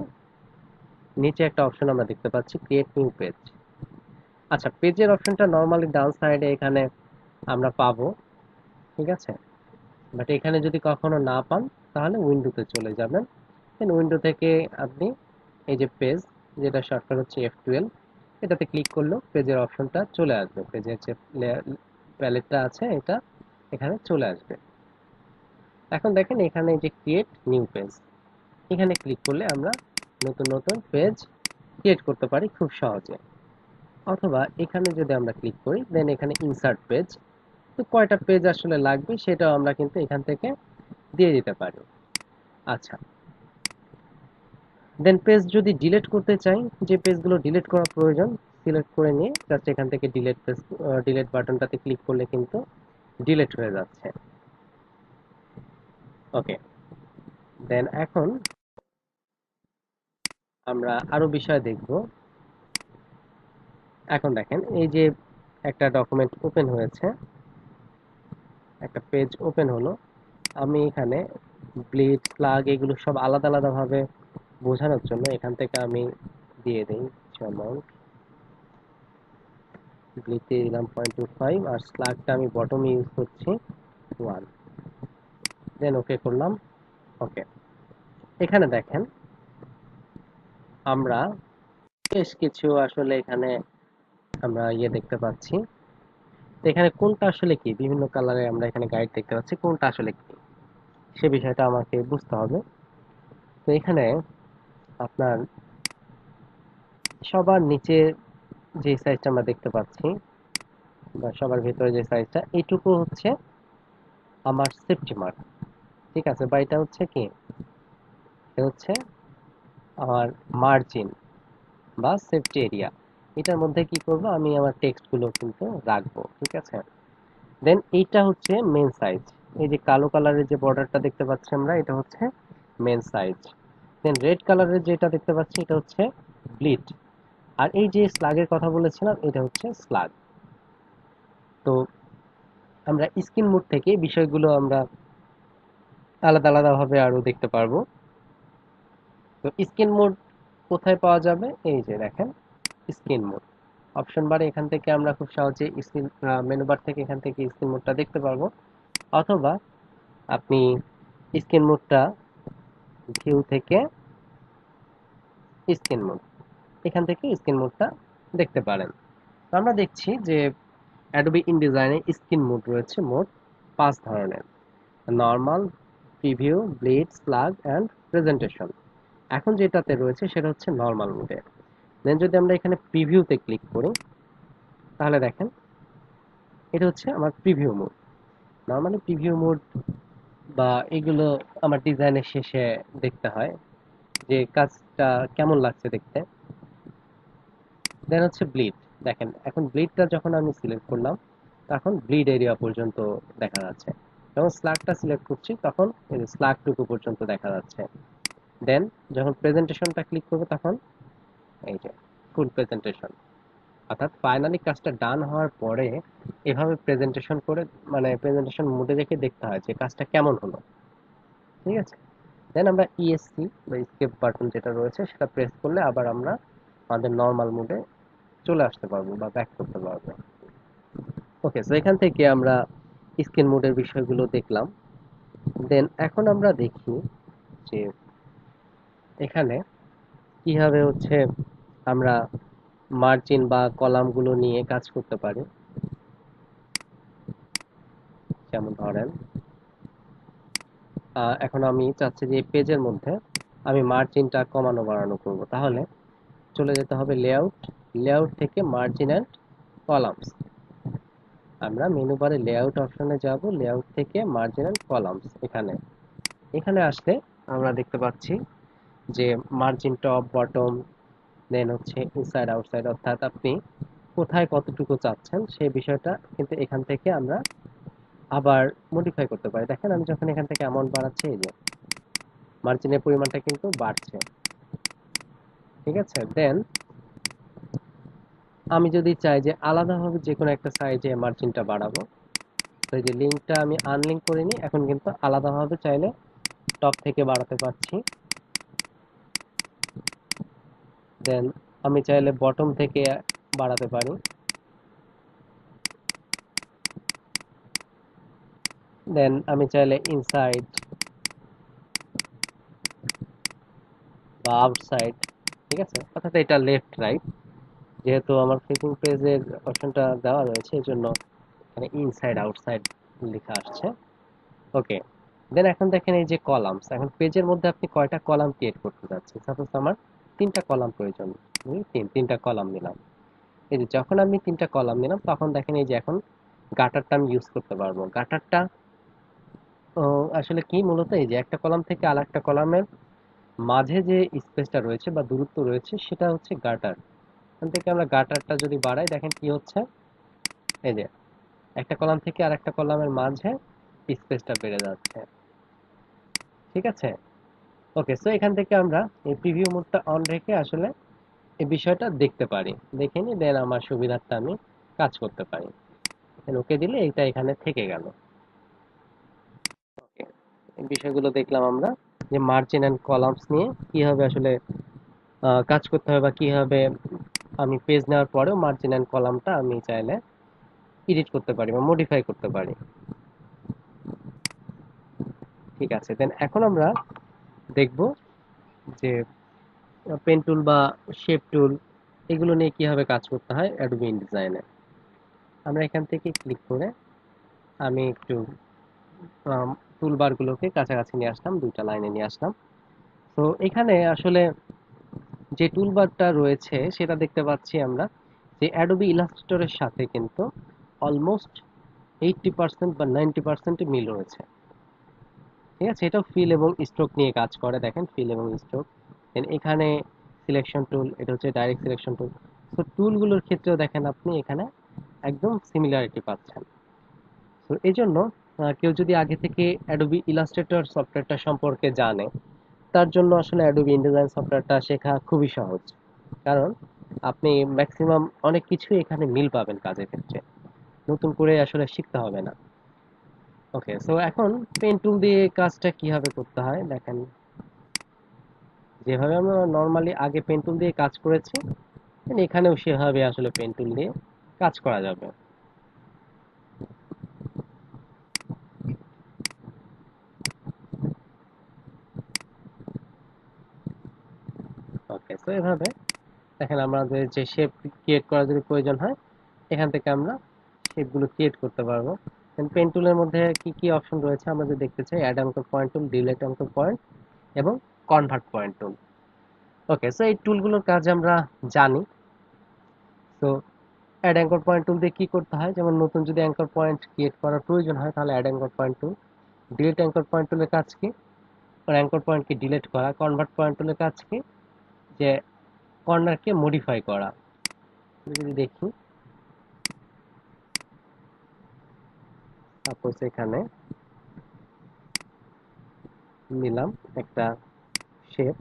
নিচে একটা অপশন আমরা দেখতে পাচ্ছি ক্রিয়েট নিউ পেজ। আচ্ছা, পেজের অপশনটা নরমালি ডান সাইডে এখানে আমরা পাবো, ঠিক আছে? বাট এখানে যদি কখনো না পান তাহলে উইন্ডোতে চলে যাবেন। দেন উইন্ডো থেকে আপনি এই যে পেজ, যেটা শর্টকাট হচ্ছে F12, এটাতে ক্লিক করলেও পেজের অপশনটা চলে আসবে, পেজের যে প্যালেটটা আছে এটা এখানে চলে আসবে। এখন দেখেন এখানে এই যে ক্রিয়েট নিউ পেজ, এখানে ক্লিক করলে আমরা নতুন নতুন পেজ ক্রিয়েট করতে পারি খুব সহজে। অথবা এখানে যদি আমরা ক্লিক করি দেন এখানে ইনসার্ট পেজ, তো কয়টা পেজ আসলে লাগবে সেটাও আমরা কিন্তু এখান থেকে দিয়ে দিতে পারি। আচ্ছা, দেন পেজ যদি ডিলিট করতে চাই, যে পেজগুলো ডিলিট করা প্রয়োজন সিলেক্ট করে নিয়ে জাস্ট এখান থেকে ডিলিট পেজ, ডিলিট বাটনটাতে ক্লিক করলে কিন্তু ডিলিট হয়ে যাচ্ছে। ওকে, দেন এখন আমরা আরো বিষয় দেখব। এখন দেখেন এই যে একটা ডকুমেন্ট ওপেন হয়েছে, একটা পেজ ওপেন হলো। আমি এখানে ব্লিড প্লাগ এগুলো সব আলাদা আলাদা ভাবে বোঝানোর জন্য এখান থেকে আমি দিয়ে দিই কিছু অ্যামাউন্ট। ব্লিড দিয়ে দিলাম 0.25, আর স্লাগটা আমি বটমে ইউজ করছি 1। দেন ওকে করলাম। ওকে, এখানে দেখেন আমরা বেশ কিছু আসলে এখানে আমরা দেখতে পাচ্ছি। তো এখানে কোনটা আসলে কি, বিভিন্ন কালারে আমরা এখানে গাইড দেখতে পাচ্ছি, কোনটা আসলে কি সে বিষয়টা আমাকে বুঝতে হবে। তো এখানে আপনার সবার নিচে যে সাইজটা আমরা দেখতে পাচ্ছি বা সবার ভেতরে যে সাইজটা, এইটুকু হচ্ছে আমার সেফটি মার্ক, ঠিক আছে? বা এটা হচ্ছে কি, এটা হচ্ছে আমার মার্জিন বা সেফটি এরিয়া। এটার মধ্যে কি করব, আমি আমার টেক্সট গুলো কিন্তু রাখবো, ঠিক আছে? দেন এইটা হচ্ছে মেন সাইজ, এই যে কালো কালারের যে বর্ডারটা দেখতে পাচ্ছি আমরা, এটা হচ্ছে মেন সাইজ। দেন রেড কালারের যেটা দেখতে পাচ্ছি এটা হচ্ছে ব্লিড। আর এই যে স্লাগের কথা বলেছিলাম এটা হচ্ছে স্লাগ। তো আমরা স্ক্রিন মোড থেকে বিষয়গুলো আমরা আলাদা আলাদা ভাবে আরো দেখতে পারবো। তো স্ক্রিন মোড কোথায় পাওয়া যাবে, এই যে দেখেন স্ক্রিন মোড অপশন বারে এখান থেকে আমরা খুব সহজে স্ক্রিন মেনু বার থেকে এখান থেকে স্ক্রিন মোডটা দেখতে পারবো, অথবা আপনি স্ক্রিন মোডটা ভিউ থেকে স্ক্রিন মোড, এখান থেকে স্ক্রিন মোডটা দেখতে পারেন। তো আমরা দেখছি যে অ্যাডোবি ইনডিজাইনে স্ক্রিন মোড রয়েছে মোট 5 ধরনের: normal, preview, bleed, slug and presentation. এখন যেটাতে রয়েছে সেটা হচ্ছে নরমাল মোডে। দেন যদি আমরা এখানে প্রিভিউতে ক্লিক করি, তাহলে দেখেন এটা হচ্ছে আমার preview mode. Normally preview mode বা এগুলো আমার ডিজাইনের শেষে দেখতে হয় যে কাজটা কেমন লাগছে দেখতে। দেন হচ্ছে ব্লিড। দেখেন এখন ব্লিডটা যখন আমি সিলেক্ট করলাম, তখন ব্লিড এরিয়া পর্যন্ত দেখা যাচ্ছে। যখন স্লাগটা সিলেক্ট করছি তখন স্লাগটুকু পর্যন্ত দেখা যাচ্ছে। দেন যখন প্রেজেন্টেশনটা ক্লিক করবো তখন এই যে ফুল প্রেজেন্টেশন। অর্থাৎ ফাইনালি কাজটা ডান হওয়ার পরে এভাবে প্রেজেন্টেশন করে, মানে প্রেজেন্টেশন মোডে রেখে দেখতে হয় যে কাজটা কেমন হলো। ঠিক আছে। দেন আমরা ইএসসি বা এসকেপ বাটন যেটা রয়েছে সেটা প্রেস করলে আবার আমরা আমাদের নর্মাল মোডে চলে আসতে পারবো বা ব্যাক করতে পারবো। ওকে, সো এখান থেকে আমরা স্ক্রিন মোডের বিষয়গুলো দেখলাম। দেন এখন আমরা দেখি যে এখানে কিভাবে হচ্ছে আমরা মার্জিন বা কলামগুলো নিয়ে কাজ করতে পারি। যেমন ধরেন এখন আমি চাচ্ছি যে পেজের মধ্যে আমি মার্জিনটা কমানো বাড়ানো করব, তাহলে চলে যেতে হবে লেআউট, লেআউট থেকে মার্জিন অ্যান্ড কলামস। আমরা মেনু বারে লেআউট অপশনে যাব, লেআউট থেকে মার্জিন অ্যান্ড কলামস। এখানে এখানে আসলে আমরা দেখতে পাচ্ছি যে মার্জিন টপ বটম, দেন হচ্ছে ইনসাইড আউটসাইড, অর্থাৎ আপনি কোথায় কতটুকু চাচ্ছেন সেই বিষয়টা কিন্তু এখান থেকে আমরা আবার মডিফাই করতে পারি। দেখেন আমি যখন এখান থেকে অ্যামাউন্ট বাড়াচ্ছি, এই যে মার্জিনের পরিমাণটা কিন্তু বাড়ছে। ঠিক আছে। দেন আমি যদি চাই যে আলাদাভাবে যে কোনো একটা সাইজে মার্জিনটা বাড়াবো, তো এই যে লিঙ্কটা আমি আনলিঙ্ক করে নিই, এখন কিন্তু আলাদাভাবে চাইলে টপ থেকে বাড়াতে পারছি। দেন আমি চাইলে বটম থেকে বাড়াতে পারি। দেন আমি চাইলে ইনসাইড বা আউটসাইড। ঠিক আছে, অর্থাৎ এটা লেফট রাইট, যেহেতু আমার ফেসবুক পেজের অপশনটা দেওয়া রয়েছে এই জন্য এখানে ইনসাইড আউটসাইড লেখা আসছে। ওকে। দেন এখন দেখেন এই যে কলামস, এখন পেজের মধ্যে আপনি কয়টা কলাম ক্রিয়েট করতে যাচ্ছেন। সাপোজ আমার 3টা কলাম প্রয়োজন, আমি তিনটা কলাম নিলাম। এই যে যখন আমি 3টা কলাম নিলাম তখন দেখেন এই যে এখন গাটারটা আমি ইউজ করতে পারবো। গাটারটা আসলে কি, মূলত এই যে একটা কলাম থেকে আর একটা কলামের মাঝে যে স্পেসটা রয়েছে বা দূরত্ব রয়েছে সেটা হচ্ছে গাটার। এখান থেকে আমরা গাটারটা যদি বাড়াই, দেখেন কি হচ্ছে, এই যে একটা কলাম থেকে আর একটা কলামের মাঝে স্পেসটা বেড়ে যাচ্ছে। ঠিক আছে। ওকে, সো এখান থেকে আমরা এই প্রিভিউ মোডটা অন রেখে আসলে এই বিষয়টা দেখতে পারি। দেখে নি, দেন আমার সুবিধার্থে আমি কাজ করতে পারি। ওকে দিলে এটা এখানে থেকে গেল। ওকে, এই বিষয়গুলো দেখলাম আমরা যে মার্জিন অ্যান্ড কলামস নিয়ে কিভাবে আসলে কাজ করতে হবে, বা কিভাবে আমি পেজ নেওয়ার পরেও মার্জিন অ্যান্ড কলামটা আমি চাইলে এডিট করতে পারি বা মডিফাই করতে পারি। ঠিক আছে। দেন এখন আমরা দেখব যে পেন টুল বা শেপ টুল এগুলো নিয়ে কিভাবে কাজ করতে হয় অ্যাডোবি ইনডিজাইনে। আমরা এখান থেকে ক্লিক করে আমি একটু টুলবারগুলোকে কাছাকাছি নিয়ে আসলাম, 2টা লাইনে নিয়ে আসলাম। তো এখানে আসলে যে টুলবারটা রয়েছে সেটা দেখতে পাচ্ছি আমরা যে অ্যাডোবি ইলাস্ট্রেটরের সাথে কিন্তু অলমোস্ট 80% বা 90% মিল রয়েছে। ঠিক আছে, এটাও ফিল এবং স্ট্রোক নিয়ে কাজ করে। দেখেন ফিল এবং স্ট্রোক। দেন এখানে সিলেকশন টুল, এটা হচ্ছে ডাইরেক্ট সিলেকশন টুল। তো টুলগুলোর ক্ষেত্রেও দেখেন আপনি এখানে একদম সিমিলারিটি পাচ্ছেন। তো এই জন্য কেউ যদি আগে থেকে অ্যাডোবি ইলাস্ট্রেটর সফটওয়্যারটা সম্পর্কে জানে, তার জন্য আসলে অ্যাডোবি ইনডিজাইন সফটওয়্যারটা শেখা খুবই সহজ। কারণ আপনি ম্যাক্সিমাম অনেক কিছুই এখানে মিল পাবেন কাজের ক্ষেত্রে, নতুন করে আসলে শিখতে হবে না। ওকে, সো এখন পেন টুল দিয়ে কাজটা কিভাবে করতে হয় দেখেন। যেভাবে আমরা নর্মালি আগে পেন টুল দিয়ে কাজ করেছি এখানেও সেভাবে আসলে পেন টুল দিয়ে কাজ করা যাবে। ওকে, তো এভাবে দেখেন আমাদের যে শেপ ক্রিয়েট করার যদি প্রয়োজন হয়, এখান থেকে আমরা শেপগুলো ক্রিয়েট করতে পারবো। পেন টুলের মধ্যে কি কি অপশন রয়েছে আমরা যদি দেখতে চাই, add anchor point tool, delete anchor point এবং convert point tool. Okay, so এই টুলগুলোর কাজ আমরা জানি। তো অ্যাড অ্যাঙ্কর পয়েন্ট টুল দিয়ে কি করতে হয়, যেমন নতুন যদি অ্যাঙ্কর পয়েন্ট ক্রিয়েট করার প্রয়োজন হয় তাহলে add anchor point tool. Delete anchor point টুলের কাজ কি, অ্যাঙ্কর পয়েন্টকে ডিলিট করা। কনভার্ট পয়েন্ট টুলের কাজ কি, যে কর্নারকে মডিফাই করা। যদি দেখি, সাপোজ এখানে নিলাম একটা শেপ,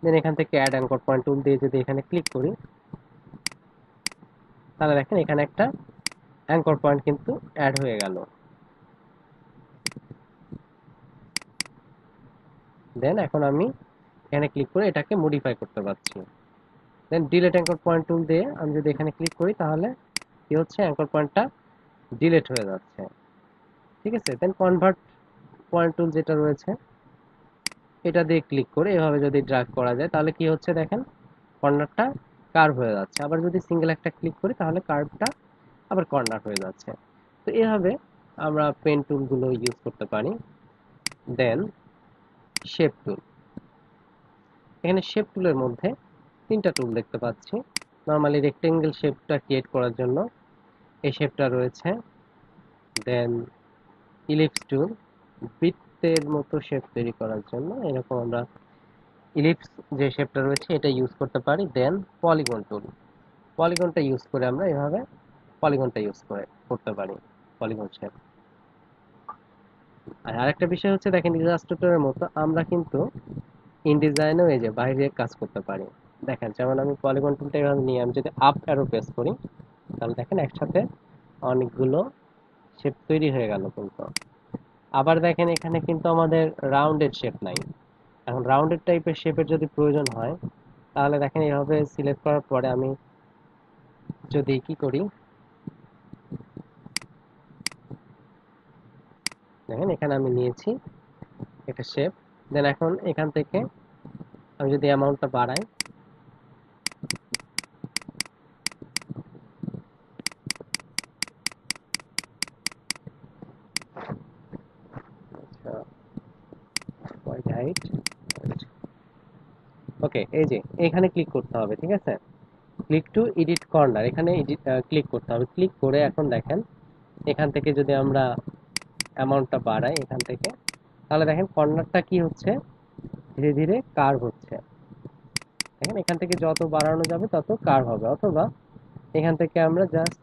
দেন এখান থেকে অ্যাড অ্যাঙ্কর পয়েন্ট টুল দিয়ে যদি এখানে ক্লিক করি, তাহলে দেখেন এখানে একটা অ্যাঙ্কর পয়েন্ট কিন্তু অ্যাড হয়ে গেল। দেন এখন আমি এখানে ক্লিক করে এটাকে মডিফাই করতে পারছি। দেন ডিলিট অ্যাঙ্কর পয়েন্ট টুল দিয়ে আমি যদি এখানে ক্লিক করি, তাহলে কি হচ্ছে, অ্যাঙ্কর পয়েন্টটা ডিলিট হয়ে যাচ্ছে। ঠিক আছে, দেন কনভার্ট পয়েন্ট টুল যেটা রয়েছে, এটা দিয়ে ক্লিক করে এভাবে যদি ড্র্যাগ করা যায়, তাহলে কি হচ্ছে দেখেন, কর্নারটা কার্ভ হয়ে যাচ্ছে। আবার যদি সিঙ্গেল একটা ক্লিক করি, তাহলে কার্ভটা আবার কর্নার হয়ে যাচ্ছে। তো এভাবে আমরা পেন টুলগুলো ইউজ করতে পারি। দেন শেপ টুল, এখানে শেপ টুলের মধ্যে তিনটা টুল দেখতে পাচ্ছি। নর্মালি রেক্টেঙ্গেল শেপটা ক্রিয়েট করার জন্য এই শেপটা রয়েছে। দেন ইলিপস টুল, বৃত্তের মতো শেপ তৈরি করার জন্য এরকম আমরা ইলিপস যে শেপটা রয়েছে এটা ইউজ করতে পারি। দেন পলিগন টুল, পলিগনটা ইউজ করে আমরা এভাবে পলিগনটা ইউজ করে করতে পারি, পলিগন শেপ। আর আরেকটা বিষয় হচ্ছে দেখেন, ইলাস্ট্রেটরের মতো আমরা কিন্তু ইনডিজাইনেও এই যে বাইরে কাজ করতে পারি। দেখেন যেমন আমি পলিগন টুলটা এভাবে নিয়ে আমি যদি আপ অ্যারো প্রেস করি, তাহলে দেখেন একসাথে অনেকগুলো শেপ তৈরি হয়ে গেল কিন্তু। আবার দেখেন এখানে কিন্তু আমাদের রাউন্ডেড শেপ নাই। এখন রাউন্ডেড টাইপের শেপের যদি প্রয়োজন হয়, তাহলে দেখেন এইভাবে সিলেক্ট করার পরে আমি যদি কি করি, দেখেন এখানে আমি নিয়েছি একটা শেপ। দেন এখন এখান থেকে আমি যদি অ্যামাউন্টটা বাড়াই, হোয়াইট হাইট, ওকে, এই যে এখানে ক্লিক করতে হবে। ঠিক আছে, ক্লিক টু এডিট কর্নার, এখানে এডিট ক্লিক করতে হবে। ক্লিক করে এখন দেখেন এখান থেকে যদি আমরা অ্যামাউন্টটা বাড়াই এখান থেকে, তাহলে দেখেন কর্নারটা কি হচ্ছে, ধীরে ধীরে কার্ভ হচ্ছে। দেখেন এখান থেকে যত বাড়ানো যাবে তত কার্ভ হবে। অথবা এখান থেকে আমরা জাস্ট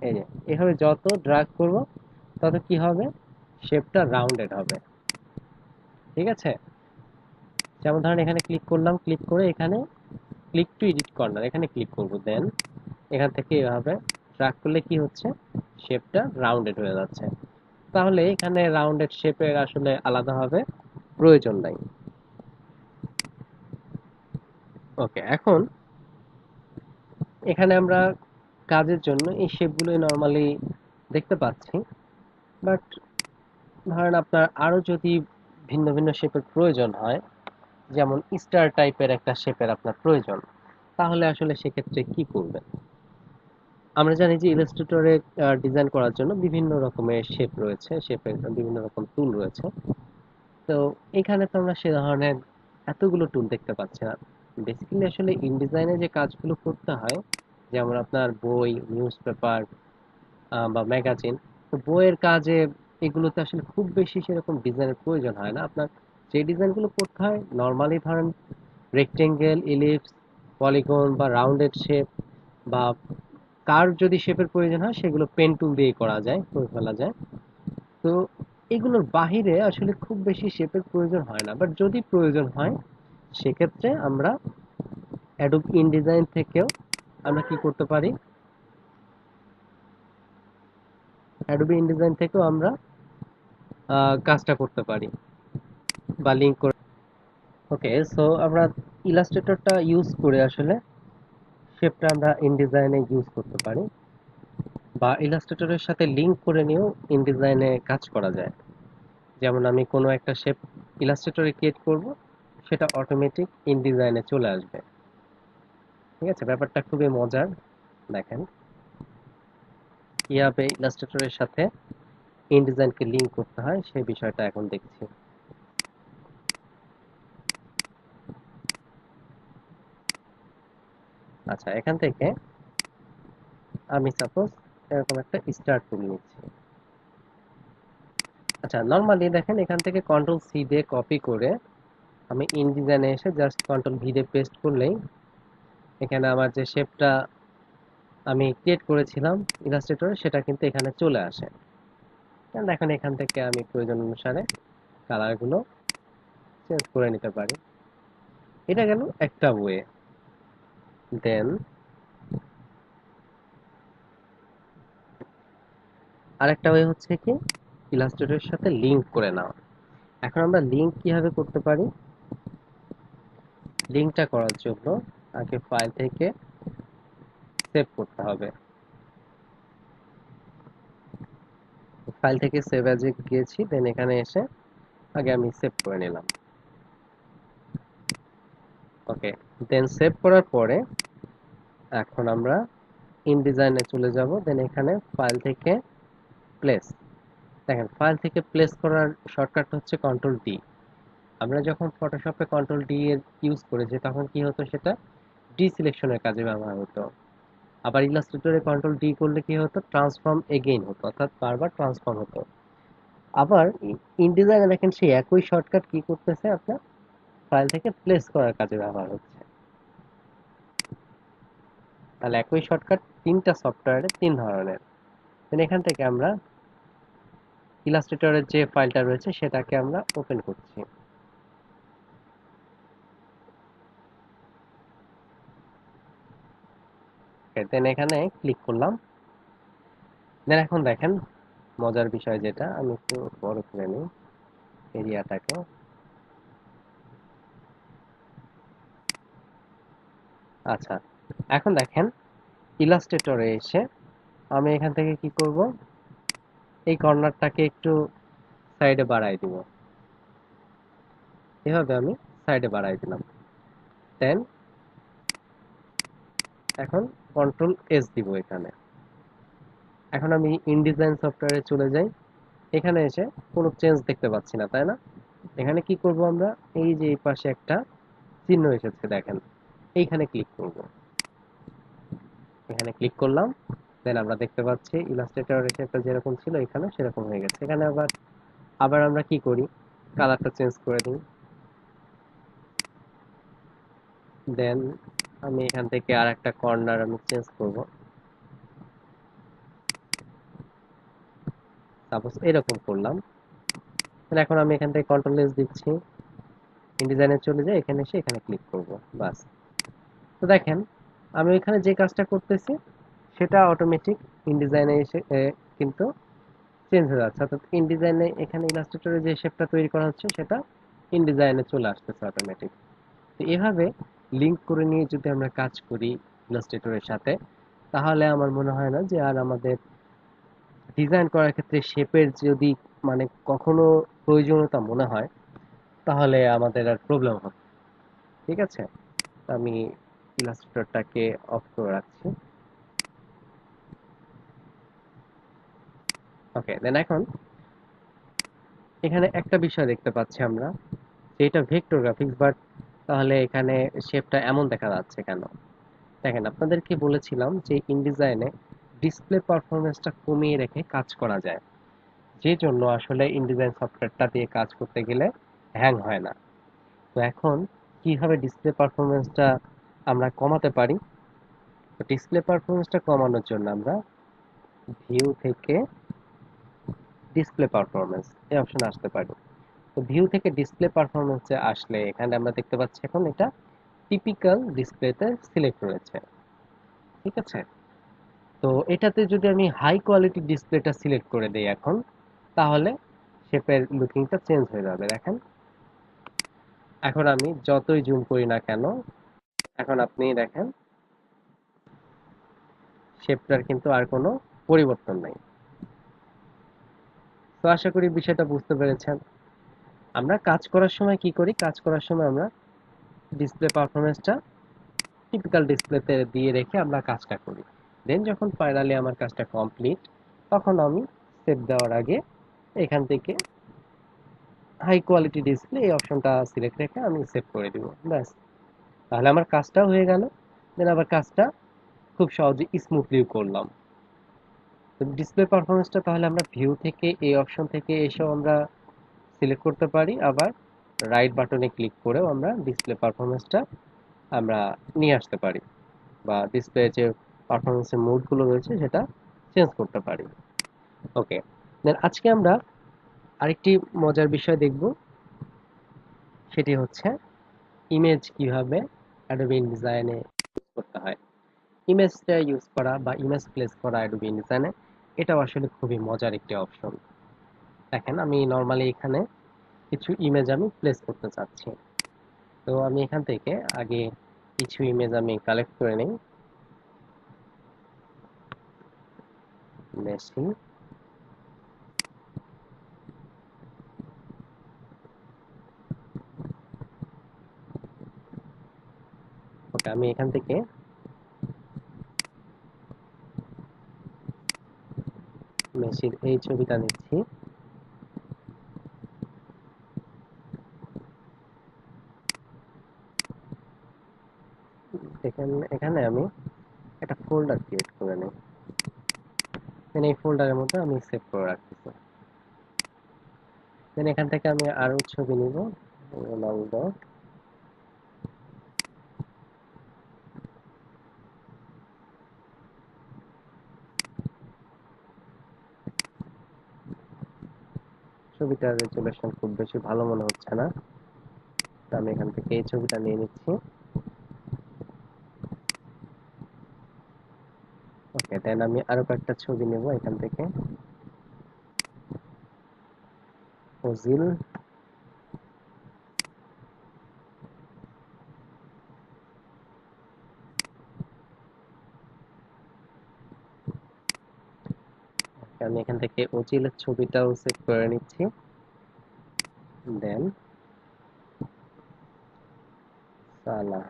এই যে এভাবে যত ড্র্যাগ করব তত কি হবে, শেপটা রাউন্ডেড হবে। ঠিক আছে, যেমন ধরেন এখানে ক্লিক করলাম, ক্লিক করে এখানে ক্লিক টু এডিট কর্নার এখানে ক্লিক করব। দেন এখান থেকে এভাবে ড্র্যাগ করলে কি হচ্ছে, শেপটা রাউন্ডেড হয়ে যাচ্ছে। তাহলে এখানে রাউন্ডেড শেপের আসলে আলাদাভাবে প্রয়োজন নাই। ওকে, এখন এখানে আমরা কাজের জন্য এই শেপগুলোই নর্মালি দেখতে পাচ্ছি। বাট ধরেন আপনার আরো যদি ভিন্ন ভিন্ন শেপের প্রয়োজন হয়, যেমন স্টার টাইপের একটা শেপের আপনার প্রয়োজন, তাহলে আসলে সেক্ষেত্রে কি করবেন? আমরা জানি যে ইলাস্ট্রেটরে ডিজাইন করার জন্য বিভিন্ন রকমের শেপ রয়েছে, শেপের বিভিন্ন রকম টুল রয়েছে। তো এখানে তো আমরা সে ধরনের এতগুলো টুল দেখতে পাচ্ছি না। বেসিক্যালি আসলে ইনডিজাইনে যে কাজগুলো করতে হয়, যেমন আপনার বই, নিউজ পেপার বা ম্যাগাজিন, তো বইয়ের কাজে এগুলোতে আসলে খুব বেশি সেরকম ডিজাইনের প্রয়োজন হয় না। আপনার যে ডিজাইনগুলো করতে হয় নর্মালি ধরেন রেক্টেঙ্গেল, ইলিপস, পলিগন বা রাউন্ডেড শেপ বা কার্ভ যদি শেপের প্রয়োজন হয়, সেগুলো পেন টুল দিয়ে করা যায়, করে ফেলা যায়। তো এগুলোর বাহিরে আসলে খুব বেশি শেপের প্রয়োজন হয় না। বাট যদি প্রয়োজন হয়, সেক্ষেত্রে আমরা অ্যাডোব ইনডিজাইন থেকেও আমরা কি করতে পারি, অ্যাডোবি ইনডিজাইন থেকেও আমরা কাজটা করতে পারি বা লিঙ্ক করে। ওকে, সো আমরা ইলাস্ট্রেটরটা ইউজ করে আসলে শেপটা আমরা ইনডিজাইনে ইউজ করতে পারি, বা ইলাস্ট্রেটরের সাথে লিংক করে নিয়েও ইনডিজাইনে কাজ করা যায়। যেমন আমি কোনো একটা শেপ ইলাস্ট্রেটরে ক্রিয়েট করব, সেটা অটোমেটিক ইনডিজাইনে চলে আসবে। ঠিক আছে, ব্যাপারটা খুবই মজার। দেখেন কিভাবে ইলাস্ট্রেটরের সাথে ইনডিজাইনকে লিংক করতে হয় সেই বিষয়টা এখন দেখছি। আচ্ছা, এখান থেকে আমি সাপোজ এরকম একটা স্টার তুলে নিচ্ছি। আচ্ছা, নরমালি দেখেন এখান থেকে কন্ট্রোল সি দিয়ে কপি করে আমি ইনডিজাইনে এসে জাস্ট কন্ট্রোল ভি দিয়ে পেস্ট করলেই এখানে আমার যে শেপটা আমি ক্রিয়েট করেছিলাম ইলাস্ট্রেটরে সেটা কিন্তু এখানে চলে আসে। দেখেন এখান থেকে আমি প্রয়োজন অনুসারে কালারগুলো চেঞ্জ করে নিতে পারি। এটা গেল একটা ওয়ে। দেন আরেকটা ওয়ে হচ্ছে কি, ইলাস্ট্রেটরের সাথে লিংক করে নেওয়া। এখন আমরা লিংক কিভাবে করতে পারি? লিংকটা করার জন্য আগে ফাইল থেকে সেভ করতে হবে। ফাইল থেকে সেভ অ্যাজে গিয়েছি, দেন এখানে এসে আগে আমি সেভ করে নিলাম। ওকে, দেন সেভ করার পরে এখন আমরা ইনডিজাইনে চলে যাব। দেন এখানে ফাইল থেকে প্লেস, দেখেন ফাইল থেকে প্লেস করার শর্টকাট হচ্ছে কন্ট্রোল ডি। আমরা যখন ফটোশপে কন্ট্রোল ডি এর ইউজ করেছি তখন কি হতো, সেটা ডি সিলেকশনের কাজে ব্যবহার হতো। আবার ইলাস্ট্রেটরে কন্ট্রোল ডি করলে কি হতো, ট্রান্সফর্ম এগেইন হতো, অর্থাৎ বারবার ট্রান্সফর্ম হতো। আবার ইনডিজাইনে দেখেন সেই একই শর্টকাট কি করতেছে, আপনার ফাইল থেকে প্লেস করার কাজে ব্যবহার হচ্ছে। তাহলে একই শর্টকাট তিনটা সফটওয়্যারে তিন ধরনের। এখান থেকে আমরা ইলাস্ট্রেটরের যে ফাইলটা রয়েছে সেটাকে আমরা ওপেন করছি। দেন এখানে ক্লিক করলাম। দেন এখন দেখেন মজার বিষয় যেটা, আমি একটু বড় করে নিই এরিয়াটাকে। আচ্ছা, এখন দেখেন ইলাস্ট্রেটরে এসে আমি এখান থেকে কি করব, এই কর্নারটাকে একটু সাইডে বাড়াই দিব। এভাবে আমি সাইডে বাড়াই দিলাম। দেন এখন কন্ট্রোল এস দিব এখানে। এখন আমি ইনডিজাইন সফটওয়্যারে চলে যাই। এখানে এসে কোনো চেঞ্জ দেখতে পাচ্ছি না, তাই না? এখানে কি করব আমরা, এই যে এই পাশে একটা চিহ্ন এসেছে দেখেন, এইখানে ক্লিক করব। এখানে ক্লিক করলাম। দেন আমরা দেখতে পাচ্ছি ইলাস্ট্রেটর শেপটা যেরকম ছিল এখানে সেরকম হয়ে গেছে। এখানে আবার আবার আমরা কি করি, কালারটা চেঞ্জ করে দিই। দেন আমি এখান থেকে আর একটা কর্নার আমি চেঞ্জ করব, সাপোজ এরকম করলাম। এখন আমি এখান থেকে কন্ট্রোল এস দিচ্ছি, ইনডিজাইনে চলে যাই, এখানে এসে এখানে ক্লিক করব, বাস। তো দেখেন আমি এখানে যে কাজটা করতেছি সেটা অটোমেটিক ইনডিজাইনে এসে কিন্তু চেঞ্জ হয়ে যাচ্ছে, অর্থাৎ ইনডিজাইনে এখানে ইলাস্ট্রেটরে যে শেপটা তৈরি করা হচ্ছে সেটা ইনডিজাইনে চলে আসতেছে অটোমেটিক। তো এভাবে লিংক করে নিয়ে যদি আমরা কাজ করি ইলাস্ট্রেটরের সাথে, তাহলে আমার মনে হয় না যে আর আমাদের ডিজাইন করার ক্ষেত্রে শেপের যদি মানে কখনো প্রয়োজনীয়তা মনে হয় তাহলে আমাদের আর প্রবলেম হবে। ঠিক আছে, আমি ইলাস্ট্রেটরটাকে অফ করে রাখছি। ওকে, দেন এখন এখানে একটা বিষয় দেখতে পাচ্ছি আমরা যে এটা ভেক্টর গ্রাফিক্স, বাট তাহলে এখানে শেপটা এমন দেখা যাচ্ছে কেন? দেখেন আপনাদেরকে বলেছিলাম যে ইনডিজাইনে ডিসপ্লে পারফরমেন্সটা কমিয়ে রেখে কাজ করা যায়, যে জন্য আসলে ইনডিজাইন সফটওয়্যারটা দিয়ে কাজ করতে গেলে হ্যাং হয় না। তো এখন কিভাবে ডিসপ্লে পারফরমেন্সটা আমরা কমাতে পারি? তো ডিসপ্লে পারফরমেন্সটা কমানোর জন্য আমরা ভিউ থেকে ডিসপ্লে পারফরমেন্স এই অপশনে আসতে পারি। তো ভিউ থেকে ডিসপ্লে পারফরমেন্সে আসলে এখানে আমরা দেখতে পাচ্ছি এখন এটা টিপিক্যাল ডিসপ্লেতে সিলেক্ট রয়েছে। ঠিক আছে, তো এটাতে যদি আমি হাই কোয়ালিটি ডিসপ্লেটা সিলেক্ট করে দেই এখন, তাহলে শেপের লুকিংটা চেঞ্জ হয়ে যাবে। দেখেন এখন আমি যতই জুম করি না কেন, এখন আপনি দেখেন শেপটার কিন্তু আর কোনো পরিবর্তন নাই। তো আশা করি বিষয়টা বুঝতে পেরেছেন। আমরা কাজ করার সময় কি করি, কাজ করার সময় আমরা ডিসপ্লে পারফরমেন্সটা টিপিক্যাল ডিসপ্লেতে দিয়ে রেখে আমরা কাজটা করি। দেন যখন ফাইনালি আমার কাজটা কমপ্লিট, তখন আমি সেভ দেওয়ার আগে এখান থেকে হাই কোয়ালিটি ডিসপ্লে এই অপশনটা সিলেক্ট রেখে আমি সেভ করে দিব, ব্যাস। তাহলে আমার কাজটাও হয়ে গেল। দেন আবার কাজটা খুব সহজে স্মুথলিও করলাম। তো ডিসপ্লে পারফরমেন্সটা তাহলে আমরা ভিউ থেকে এই অপশন থেকে এসেও আমরা সিলেক্ট করতে পারি, আবার রাইট বাটনে ক্লিক করেও আমরা ডিসপ্লে পারফরমেন্সটা আমরা নিয়ে আসতে পারি, বা ডিসপ্লে যে পারফরমেন্সের মোডগুলো রয়েছে সেটা চেঞ্জ করতে পারি। ওকে, দেন আজকে আমরা আরেকটি মজার বিষয় দেখব, সেটি হচ্ছে ইমেজ কিভাবে অ্যাডোবি ইনডিজাইনে ইউজ করতে হয়। ইমেজটা ইউজ করা বা ইমেজ প্লেস করা অ্যাডোবি ইনডিজাইনে, এটাও আসলে খুবই মজার একটি অপশন। দেখেন আমি নর্মালি এখানে কিছু ইমেজ আমি প্লেস করতে চাচ্ছি। তো আমি এখান থেকে আগে কিছু ইমেজ আমি কালেক্ট করে নিই। মেশিন, ওকে, আমি এখান থেকে মেশিন এই ছবিটা নিচ্ছি। এখানে আমি একটা ফোল্ডার ক্রিয়েট করে নিই। দেন এই ফোল্ডারের মধ্যে আমি সেভ করে রাখতেছি। দেন এখান থেকে আমি আরো ছবি নিব, রোনালদো। ছবিটার রেজুলেশন খুব বেশি ভালো মনে হচ্ছে না, তো আমি এখান থেকে এই ছবিটা নিয়ে নিচ্ছি। ওকে, দেন আমি আরো কয়েকটা ছবি নেব এখান থেকে। ওজিল, আমি এখান থেকে ওজিলের ছবিটাও সেভ করে নিচ্ছি। দেন সালা,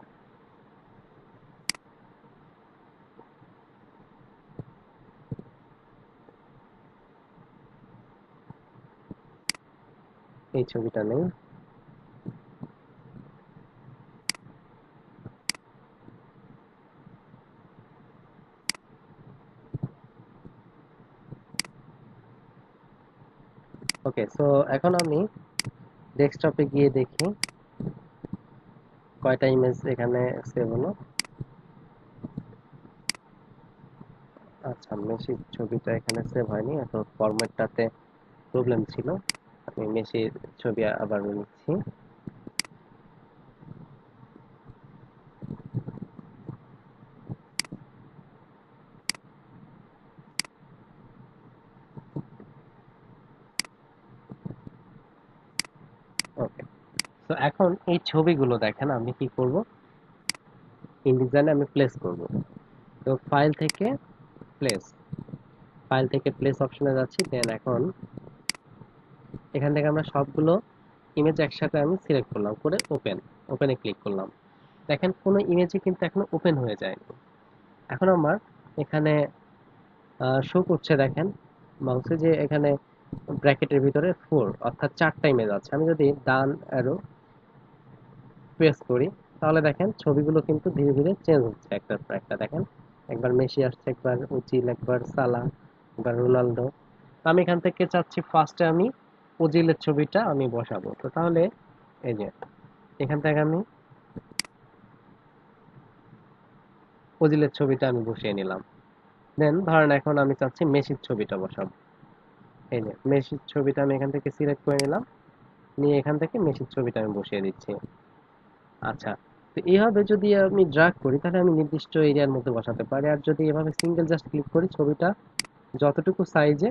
এই ছবিটা নেই। ওকে, সো এখন আমি ডেস্কটপে গিয়ে দেখি কয়টা ইমেজ এখানে সেভ হলো। আচ্ছা, মেসির ছবিটা এখানে সেভ হয়নি, এখন ফরম্যাটটাতে প্রবলেম ছিল। আমি মেসির ছবি আবার নিচ্ছি। ওকে, তো এখন এই ছবিগুলো দেখেন আমি কি করব, ইনডিজাইনে আমি প্লেস করব। তো প্লেস ফাইল থেকে প্লেস অপশনে যাচ্ছি। দেন এখন এখান থেকে আমরা সবগুলো ইমেজ একসাথে আমি সিলেক্ট করলাম, করে ওপেনে ক্লিক করলাম। দেখেন কোনো ইমেজই কিন্তু এখনো ওপেন হয়ে যায়নি। এখন আমার এখানে শো করছে, দেখেন মাউসে যে এখানে ব্র্যাকেটের ভিতরে 4 অর্থাৎ 4টা ইমেজ আছে। আমি যদি ডান অ্যারো প্রেস করি, তাহলে দেখেন ছবিগুলো কিন্তু ধীরে ধীরে চেঞ্জ হচ্ছে একটার পর একটা। দেখেন একবার মেসি আসছে, একবার ওজিল, একবার সালা, একবার রোনালদো। তো আমি এখান থেকে চাচ্ছি ফার্স্টে আমি ওজিলের ছবিটা আমি বসাবো। তো তাহলে এই যে এখান থেকে আমি ওজিলের ছবিটা আমি বসিয়ে নিলাম। দেন ধরেন এখন আমি চাচ্ছি মেসির ছবিটা বসাবো। এই যে মেসির ছবিটা আমি এখান থেকে সিলেক্ট করে নিলাম, নিয়ে এখান থেকে মেসির ছবিটা আমি বসিয়ে দিচ্ছি। আচ্ছা, তো এইভাবে যদি আমি ড্র্যাগ করি তাহলে আমি নির্দিষ্ট এরিয়ার মধ্যে বসাতে পারি। আর যদি এভাবে সিঙ্গেল জাস্ট ক্লিক করি, ছবিটা যতটুকু সাইজে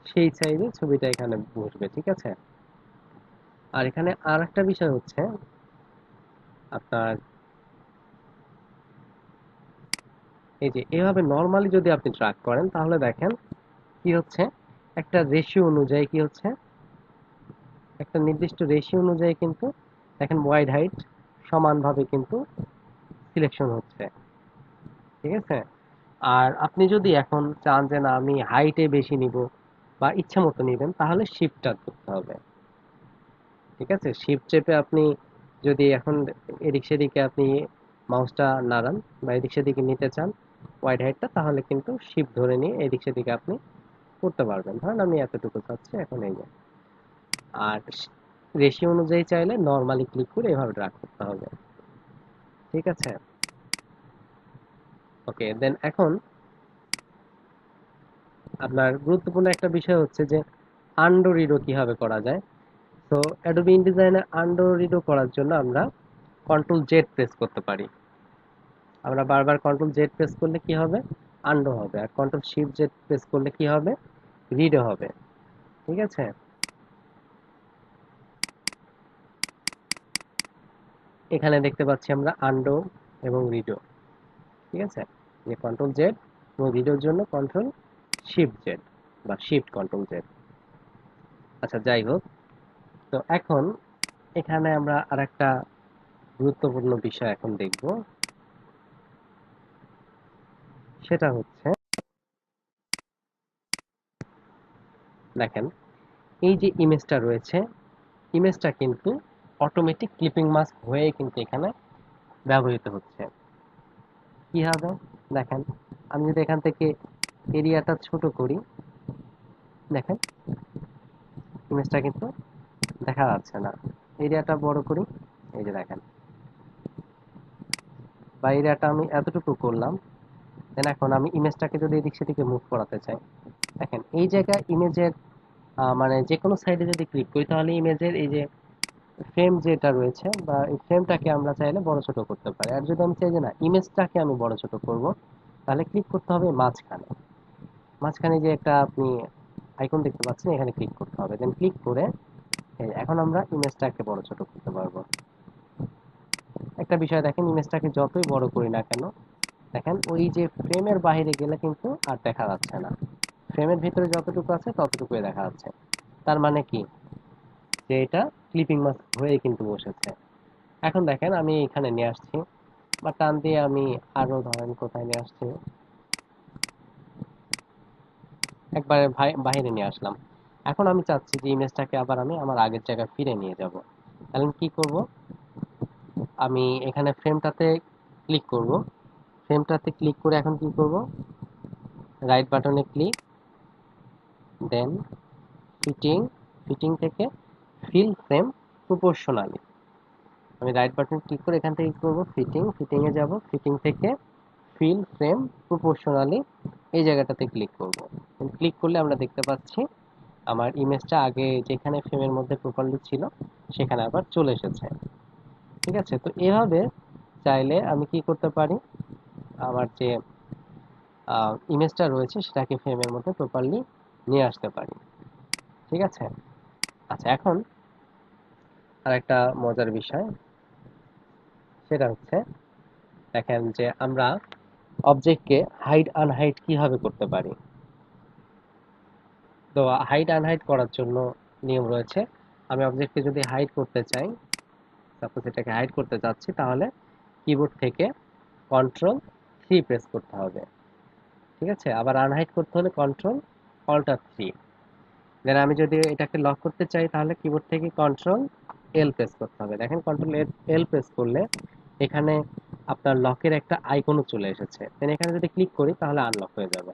সেই সাইজে ছবিটা এখানে বসবে, ঠিক আছে। আর এখানে আর একটা বিষয় হচ্ছে আপনার এই যে এভাবে নর্মালি যদি আপনি ট্র্যাক করেন তাহলে দেখেন কি হচ্ছে, একটা রেশিও অনুযায়ী কি হচ্ছে, একটা নির্দিষ্ট রেশিও অনুযায়ী কিন্তু দেখেন ওয়াইড হাইট সমানভাবে কিন্তু সিলেকশন হচ্ছে। ঠিক আছে? আর আপনি যদি এখন চান যে না আমি হাইটে বেশি নিব বা ইচ্ছা মতো নিবেন তাহলে শিফটটা করতে হবে। ঠিক আছে? শিফট চেপে আপনি যদি এখন এদিক সেদিকে আপনি মাউসটা নাড়ান বা এদিক সেদিকে নিতে চান ওয়াইড হাইটটা, তাহলে কিন্তু শিফট ধরে নিয়ে এদিক সেদিকে আপনি করতে পারবেন। ধরেন আমি এতটুকু চাচ্ছি, এখন এই যে। আর রেশিও অনুযায়ী চাইলে নরমালি ক্লিক করে এভাবে ড্র্যাগ করতে হবে। ঠিক আছে? ওকে, দেন এখন আপনার গুরুত্বপূর্ণ একটা বিষয় হচ্ছে যে আন্ডো রিডো কিভাবে করা যায়। তো অ্যাডোবি ইনডিজাইনে আন্ডো রিডো করার জন্য আমরা কন্ট্রোল জেড প্রেস করতে পারি। আমরা বারবার কন্ট্রোল জেড প্রেস করলে কি হবে, আন্ডো হবে। আর কন্ট্রোল শিফট জেড প্রেস করলে কি হবে, রিডো হবে। ঠিক আছে? এখানে দেখতে পাচ্ছি আমরা আন্ডো এবং রিডো। ঠিক আছে? যে কন্ট্রোল জেড এবং রিডোর জন্য কন্ট্রোল শিফট জেড বা শিফট কন্ট্রোল জেড। আচ্ছা, যাই হোক। তো এখন এখানে আমরা আরেকটা গুরুত্বপূর্ণ বিষয় এখন দেখব। সেটা হচ্ছে দেখেন এই যে ইমেজটা রয়েছে, ইমেজটা কিন্তু অটোমেটিক ক্লিপিং মাস্ক হয়ে কিন্তু এখানে ব্যবহৃত হচ্ছে। কি হবে দেখেন, আমি যদি এখান থেকে এরিয়াটা ছোট করি, দেখেন ইমেজটা কিন্তু দেখা যাচ্ছে না। এরিয়াটা বড় করি, এই যে দেখেন, বা এরিয়াটা আমি এতটুকু করলাম। দেন এখন আমি ইমেজটাকে যদি এদিক সেদিকে মুভ করাতে চাই, দেখেন এই জায়গায় ইমেজের মানে যে কোনো সাইডে যদি ক্লিক করি তাহলে ইমেজের এই যে ফ্রেম যেটা রয়েছে বা এই ফ্রেমটাকে আমরা চাইলে বড় ছোট করতে পারি। আর যদি আমি চাই যে না ইমেজটাকে আমি বড় ছোট করব, তাহলে ক্লিক করতে হবে মাঝখানে। মাঝখানে যে একটা আপনি আইকন দেখতে পাচ্ছেন, এখানে ক্লিক করতে হবে। দেন ক্লিক করে এখন আমরা ইমেজটাকে বড় ছোট করতে পারবো। একটা বিষয় দেখেন, ইমেজটাকে যতই বড় করি না কেন, দেখেন ওই যে ফ্রেমের বাইরে গেলে কিন্তু আর দেখা যাচ্ছে না। ফ্রেমের ভিতরে যতটুকু আছে ততটুকুই দেখা যাচ্ছে। তার মানে কি, যে এটা ক্লিপিং মাস্ক হয়ে কিন্তু বসেছে। এখন দেখেন আমি এখানে নিয়ে আসছি বা টান দিয়ে আমি আরো ধরেন কোথায় নিয়ে আসছি, একবারে বাইরে নিয়ে আসলাম। এখন আমি চাচ্ছি যে ইমেজটাকে আবার আমি আমার আগের জায়গায় ফিরে নিয়ে যাব। তাহলে আমি কি করব, আমি এখানে ফ্রেমটাতে ক্লিক করব। ফ্রেমটাতে ক্লিক করে এখন কি করব, রাইট বাটনে ক্লিক, দেন ফিটিং, ফিটিং থেকে ফিল ফ্রেম প্রপোর্শনালি। আমি রাইট বাটন ক্লিক করে এখান থেকে কি করব, ফিটিং, ফিটিং এ যাব, ফিটিং থেকে ফিল ফ্রেম প্রপোর্শনালি এই জায়গাটাতে ক্লিক করব। ক্লিক করলে আমরা দেখতে পাচ্ছি আমার ইমেজটা আগে যেখানে ফ্রেমের মধ্যে প্রপারলি ছিল সেখানে আবার চলে এসেছে। ঠিক আছে? তো এভাবে চাইলে আমি কি করতে পারি, আমার যে ইমেজটা রয়েছে সেটাকে ফ্রেমের মধ্যে প্রপারলি নিয়ে আসতে পারি। ঠিক আছে? আচ্ছা, এখন আর একটা মজার বিষয়, সেটা হচ্ছে দেখেন যে আমরা অবজেক্টকে হাইড আনহাইড কিভাবে করতে পারি। তো হাইড আনহাইড করার জন্য নিয়ম রয়েছে। আমি অবজেক্টকে যদি হাইড করতে চাই, সাপোজ এটাকে হাইড করতে চাচ্ছি, তাহলে কিবোর্ড থেকে কন্ট্রোল থ্রি প্রেস করতে হবে। ঠিক আছে? আবার আনহাইড করতে হলে কন্ট্রোল অল্টার থ্রি। দেন আমি যদি এটাকে লক করতে চাই তাহলে কিবোর্ড থেকে কন্ট্রোল এল প্রেস করতে হবে। দেখেন কন্ট্রোল এল প্রেস করলে এখানে আপনার লকের একটা আইকনও চলে এসেছে। দেন এখানে যদি ক্লিক করি তাহলে আনলক হয়ে যাবে।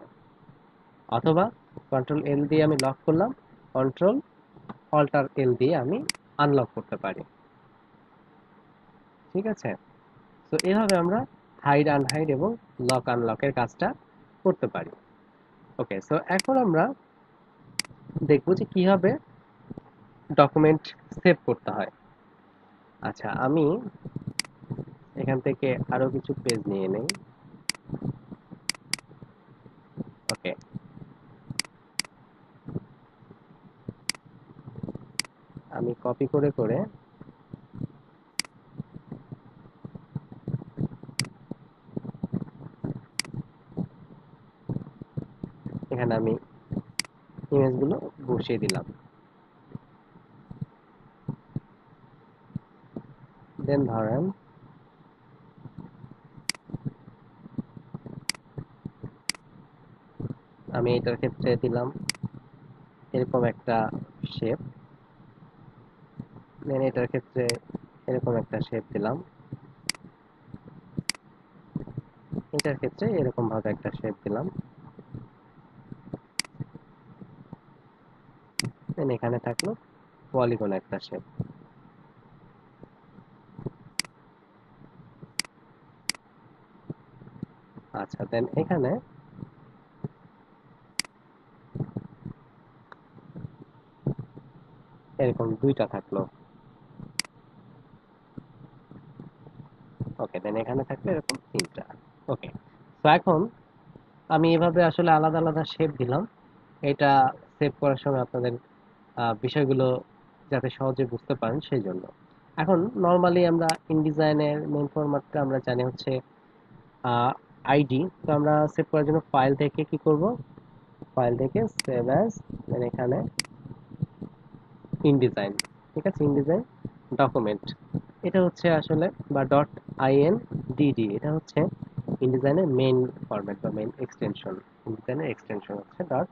অথবা কন্ট্রোল এল দিয়ে আমি লক করলাম, কন্ট্রোল অল্টার এল দিয়ে আমি আনলক করতে পারি। ঠিক আছে? তো এভাবে আমরা হাইড আনহাইড এবং লক আনলকের কাজটা করতে পারি। ওকে, সো এখন আমরা দেখব যে কিভাবে ডকুমেন্ট সেভ করতে হয়। আচ্ছা, আমি এখান থেকে আরো কিছু পেজ নিয়ে নেই। ওকে, আমি কপি করে করে বসিয়ে দিলাম। দেন ধরেন আমি এটার ক্ষেত্রে দিলাম এরকম একটা শেপ, দেন এটার ক্ষেত্রে এরকম একটা শেপ দিলাম, এটার ক্ষেত্রে এরকম ভাবে একটা শেপ দিলাম, দেন এখানে থাকলো পলিগন একটা শেপ। আচ্ছা, দেন এখানে এরকম দুইটা থাকলো। ওকে, দেন এখানে থাকলো এরকম তিনটা। ওকে, তো এখন আমি এভাবে আসলে আলাদা আলাদা শেপ দিলাম, এটা সেভ করার সময় আপনাদের বিষয়গুলো যাতে সহজে বুঝতে পারেন সেই জন্য। এখন নর্মালি আমরা ইনডিজাইনের মেইন ফরম্যাটটা আমরা জানি হচ্ছে আইডি। তো আমরা সেভ করার জন্য ফাইল থেকে কি করব, ফাইল থেকে সেভ অ্যাজ, দেন এখানে ইনডিজাইন। ঠিক আছে, ইনডিজাইন ডকুমেন্ট, এটা হচ্ছে আসলে বা ডট আইএনডিডি, এটা হচ্ছে ইনডিজাইনের মেইন ফরম্যাট বা মেইন এক্সটেনশন। ইনডিজাইনের এক্সটেনশন হচ্ছে ডট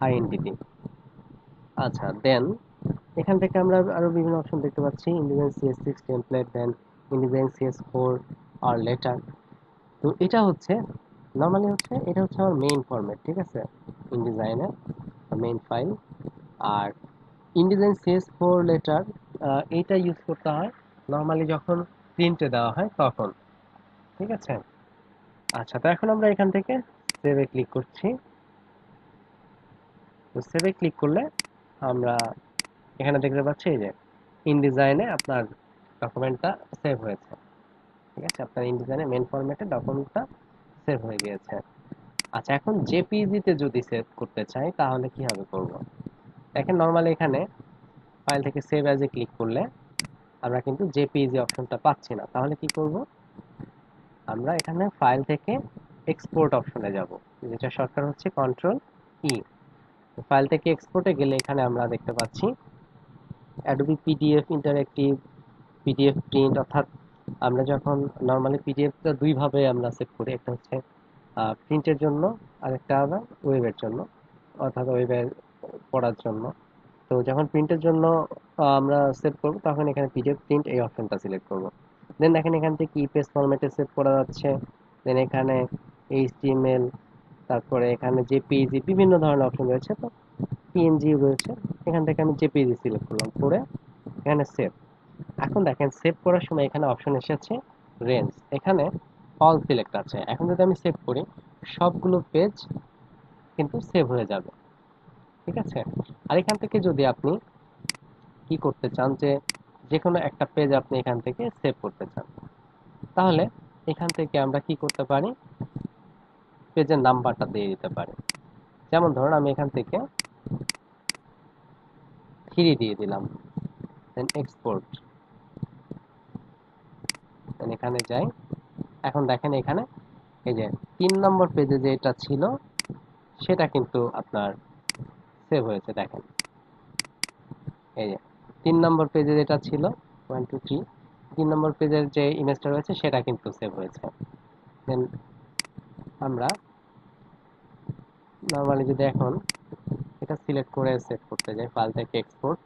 আইএনডিডি। আচ্ছা, দেন এখান থেকে আমরা আরো বিভিন্ন অপশন দেখতে পাচ্ছি, ইনডিজাইন সিএস6 টেমপ্লেট, দেন ইনডিজাইন সিএস4 আর লেটার। তো এটা হচ্ছে নরমালি হচ্ছে এটা হচ্ছে আমার মেইন ফরম্যাট। ঠিক আছে, ইনডিজাইনের মেইন ফাইল। আর ইনডিজাইন সিএস4 লেটার এইটা ইউজ করতে হয় নরমালি যখন প্রিন্টে দেওয়া হয় তখন। ঠিক আছে। আচ্ছা, তো এখন আমরা এখান থেকে সেভে ক্লিক করছি। তো সেভে ক্লিক করলে আমরা এখানে দেখতে পাচ্ছি এই যে ইনডিজাইনে আপনার ডকুমেন্টটা সেভ হয়েছে। ঠিক আছে, আপনার ইনডিজাইনে মেইন ফরম্যাটে ডকুমেন্টটা সেভ হয়ে গিয়েছে। আচ্ছা, এখন জেপিইজি তে যদি সেভ করতে চাই তাহলে কিভাবে করব? দেখেন নরমালি এখানে ফাইল থেকে সেভ অ্যাজ এ ক্লিক করলে আমরা কিন্তু জেপিইজি অপশনটা পাচ্ছি না। তাহলে কি করব? আমরা এখানে ফাইল থেকে এক্সপোর্ট অপশনে যাব, যেটা শর্টকাট হচ্ছে কন্ট্রোল ই। ফাইল থেকে এক্সপোর্টে গেলে এখানে আমরা দেখতে পাচ্ছি Adobe PDF interactive, PDF print. অর্থাৎ আমরা যখন নরমালি পিডিএফটা দুই ভাবে আমরা সেভ করি, একটা হচ্ছে প্রিন্টের জন্য, আর একটা আবার ওয়েবের জন্য, অর্থাৎ ওয়েবে পড়ার জন্য। তো যখন প্রিন্টের জন্য আমরা সেভ করব তখন এখানে পিডিএফ প্রিন্ট এই অপশনটা সিলেক্ট করব। দেন দেখেন এখান থেকে ইপিএস ফরম্যাটে সেভ করা যাচ্ছে। দেন এখানে এইচটিএমএল, তারপরে এখানে জেপিইজি, বিভিন্ন ধরনের অপশন রয়েছে। তো পিএনজি রয়েছে, এখান থেকে আমি জেপিইজি সিলেক্ট করলাম, করে এখানে সেভ। এখন দেখেন সেভ করার সময় এখানে অপশন এসেছে রেঞ্জ, এখানে অল সিলেক্ট আছে। এখন যদি আমি সেভ করি সবগুলো পেজ কিন্তু সেভ হয়ে যাবে। ঠিক আছে। আর এখান থেকে যদি আপনি কি করতে চান, যে যে কোনো একটা পেজ আপনি এখান থেকে সেভ করতে চান, তাহলে এখান থেকে আমরা কি করতে পারি, পেজের নাম্বারটা দিয়ে দিতে পারি। যেমন ধরুন আমি এখান থেকে 3 দিয়ে দিলাম, দেন এক্সপোর্ট, দেন এখানে যাই। এখন দেখেন এখানে এই যে 3 নম্বর পেজে যেটা ছিল সেটা কিন্তু আপনার সেভ হয়েছে। দেখেন এই যে 3 নম্বর পেজে যেটা ছিল 1 2 3, 3 নম্বর পেজের যে ইমেজটা রয়েছে সেটা কিন্তু সেভ হয়েছে। দেন আমরা নরমালি যদি এখন এটা সিলেক্ট করে সেভ করতে যাই, ফাইল থেকে এক্সপোর্ট,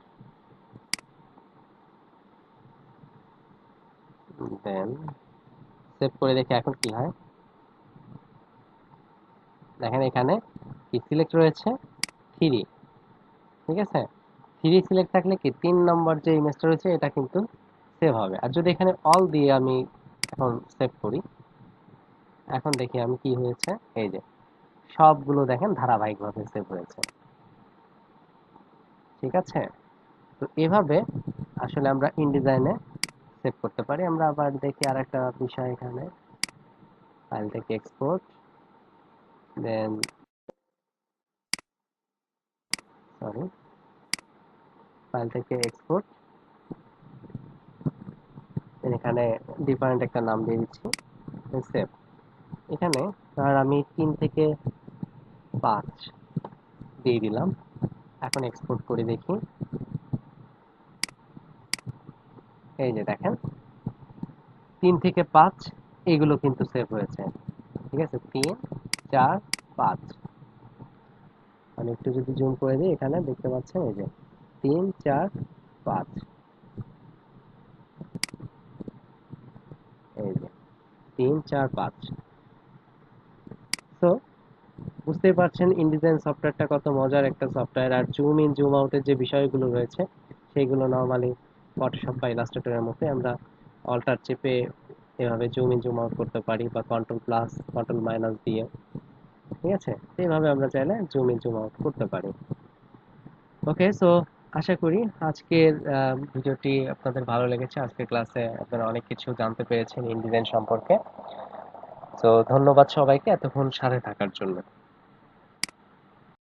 দেন সেভ করে দেখি এখন কি হয়। দেখেন এখানে কি সিলেক্ট রয়েছে 3। ঠিক আছে, 3 সিলেক্ট থাকলে কি 3 নম্বর যে ইমেজটা রয়েছে এটা কিন্তু সেভ হবে। আর যদি এখানে অল দিয়ে আমি এখন সেভ করি, এখন দেখি আমি কি হয়েছে, এই যে সবগুলো দেখেন ধারাবাহিকভাবে সেভ হয়েছে। ঠিক আছে। তো এভাবে আসলে আমরা ইনডিজাইনে সেভ করতে পারি। আমরা আবার দেখি আরেকটা বিষয়, এখানে ফাইল থেকে এক্সপোর্ট, দেন সরি, ফাইল থেকে এক্সপোর্ট, এখানে ডিফারেন্ট একটা নাম দিয়ে দিচ্ছি, সেভ। এখানে ধর আমি 3 থেকে 5 দিয়ে দিলাম, এখন এক্সপোর্ট করে দেখি। এই যে দেখেন 3 থেকে 5 এগুলো কিন্তু সেভ হয়েছে। ঠিক আছে, 3 4 5। আমি একটু যদি জুম করে দিই, এখানে দেখতে পাচ্ছেন এই যে 3 4 5। এই যে 3 4 5। তো বুঝতেই পারছেন ইনডিজাইন সফটওয়্যারটা কত মজার একটা সফটওয়্যার। আর জুম ইন জুম আউটের যে বিষয়গুলো রয়েছে সেগুলো নর্মালি ফটোশপ বা ইলাস্ট্রেটরের মধ্যে আমরা অল্টার চেপে এভাবে জুম ইন জুম আউট করতে পারি, বা কন্ট্রোল প্লাস কন্ট্রোল মাইনাস দিয়ে। ঠিক আছে, এইভাবে আমরা চাইলে জুম ইন জুম আউট করতে পারি। ওকে, সো আশা করি আজকের ভিডিওটি আপনাদের ভালো লেগেছে। আজকের ক্লাসে আপনারা অনেক কিছু জানতে পেরেছেন ইনডিজাইন সম্পর্কে। তো ধন্যবাদ সবাইকে এতক্ষণ সাথে থাকার জন্য।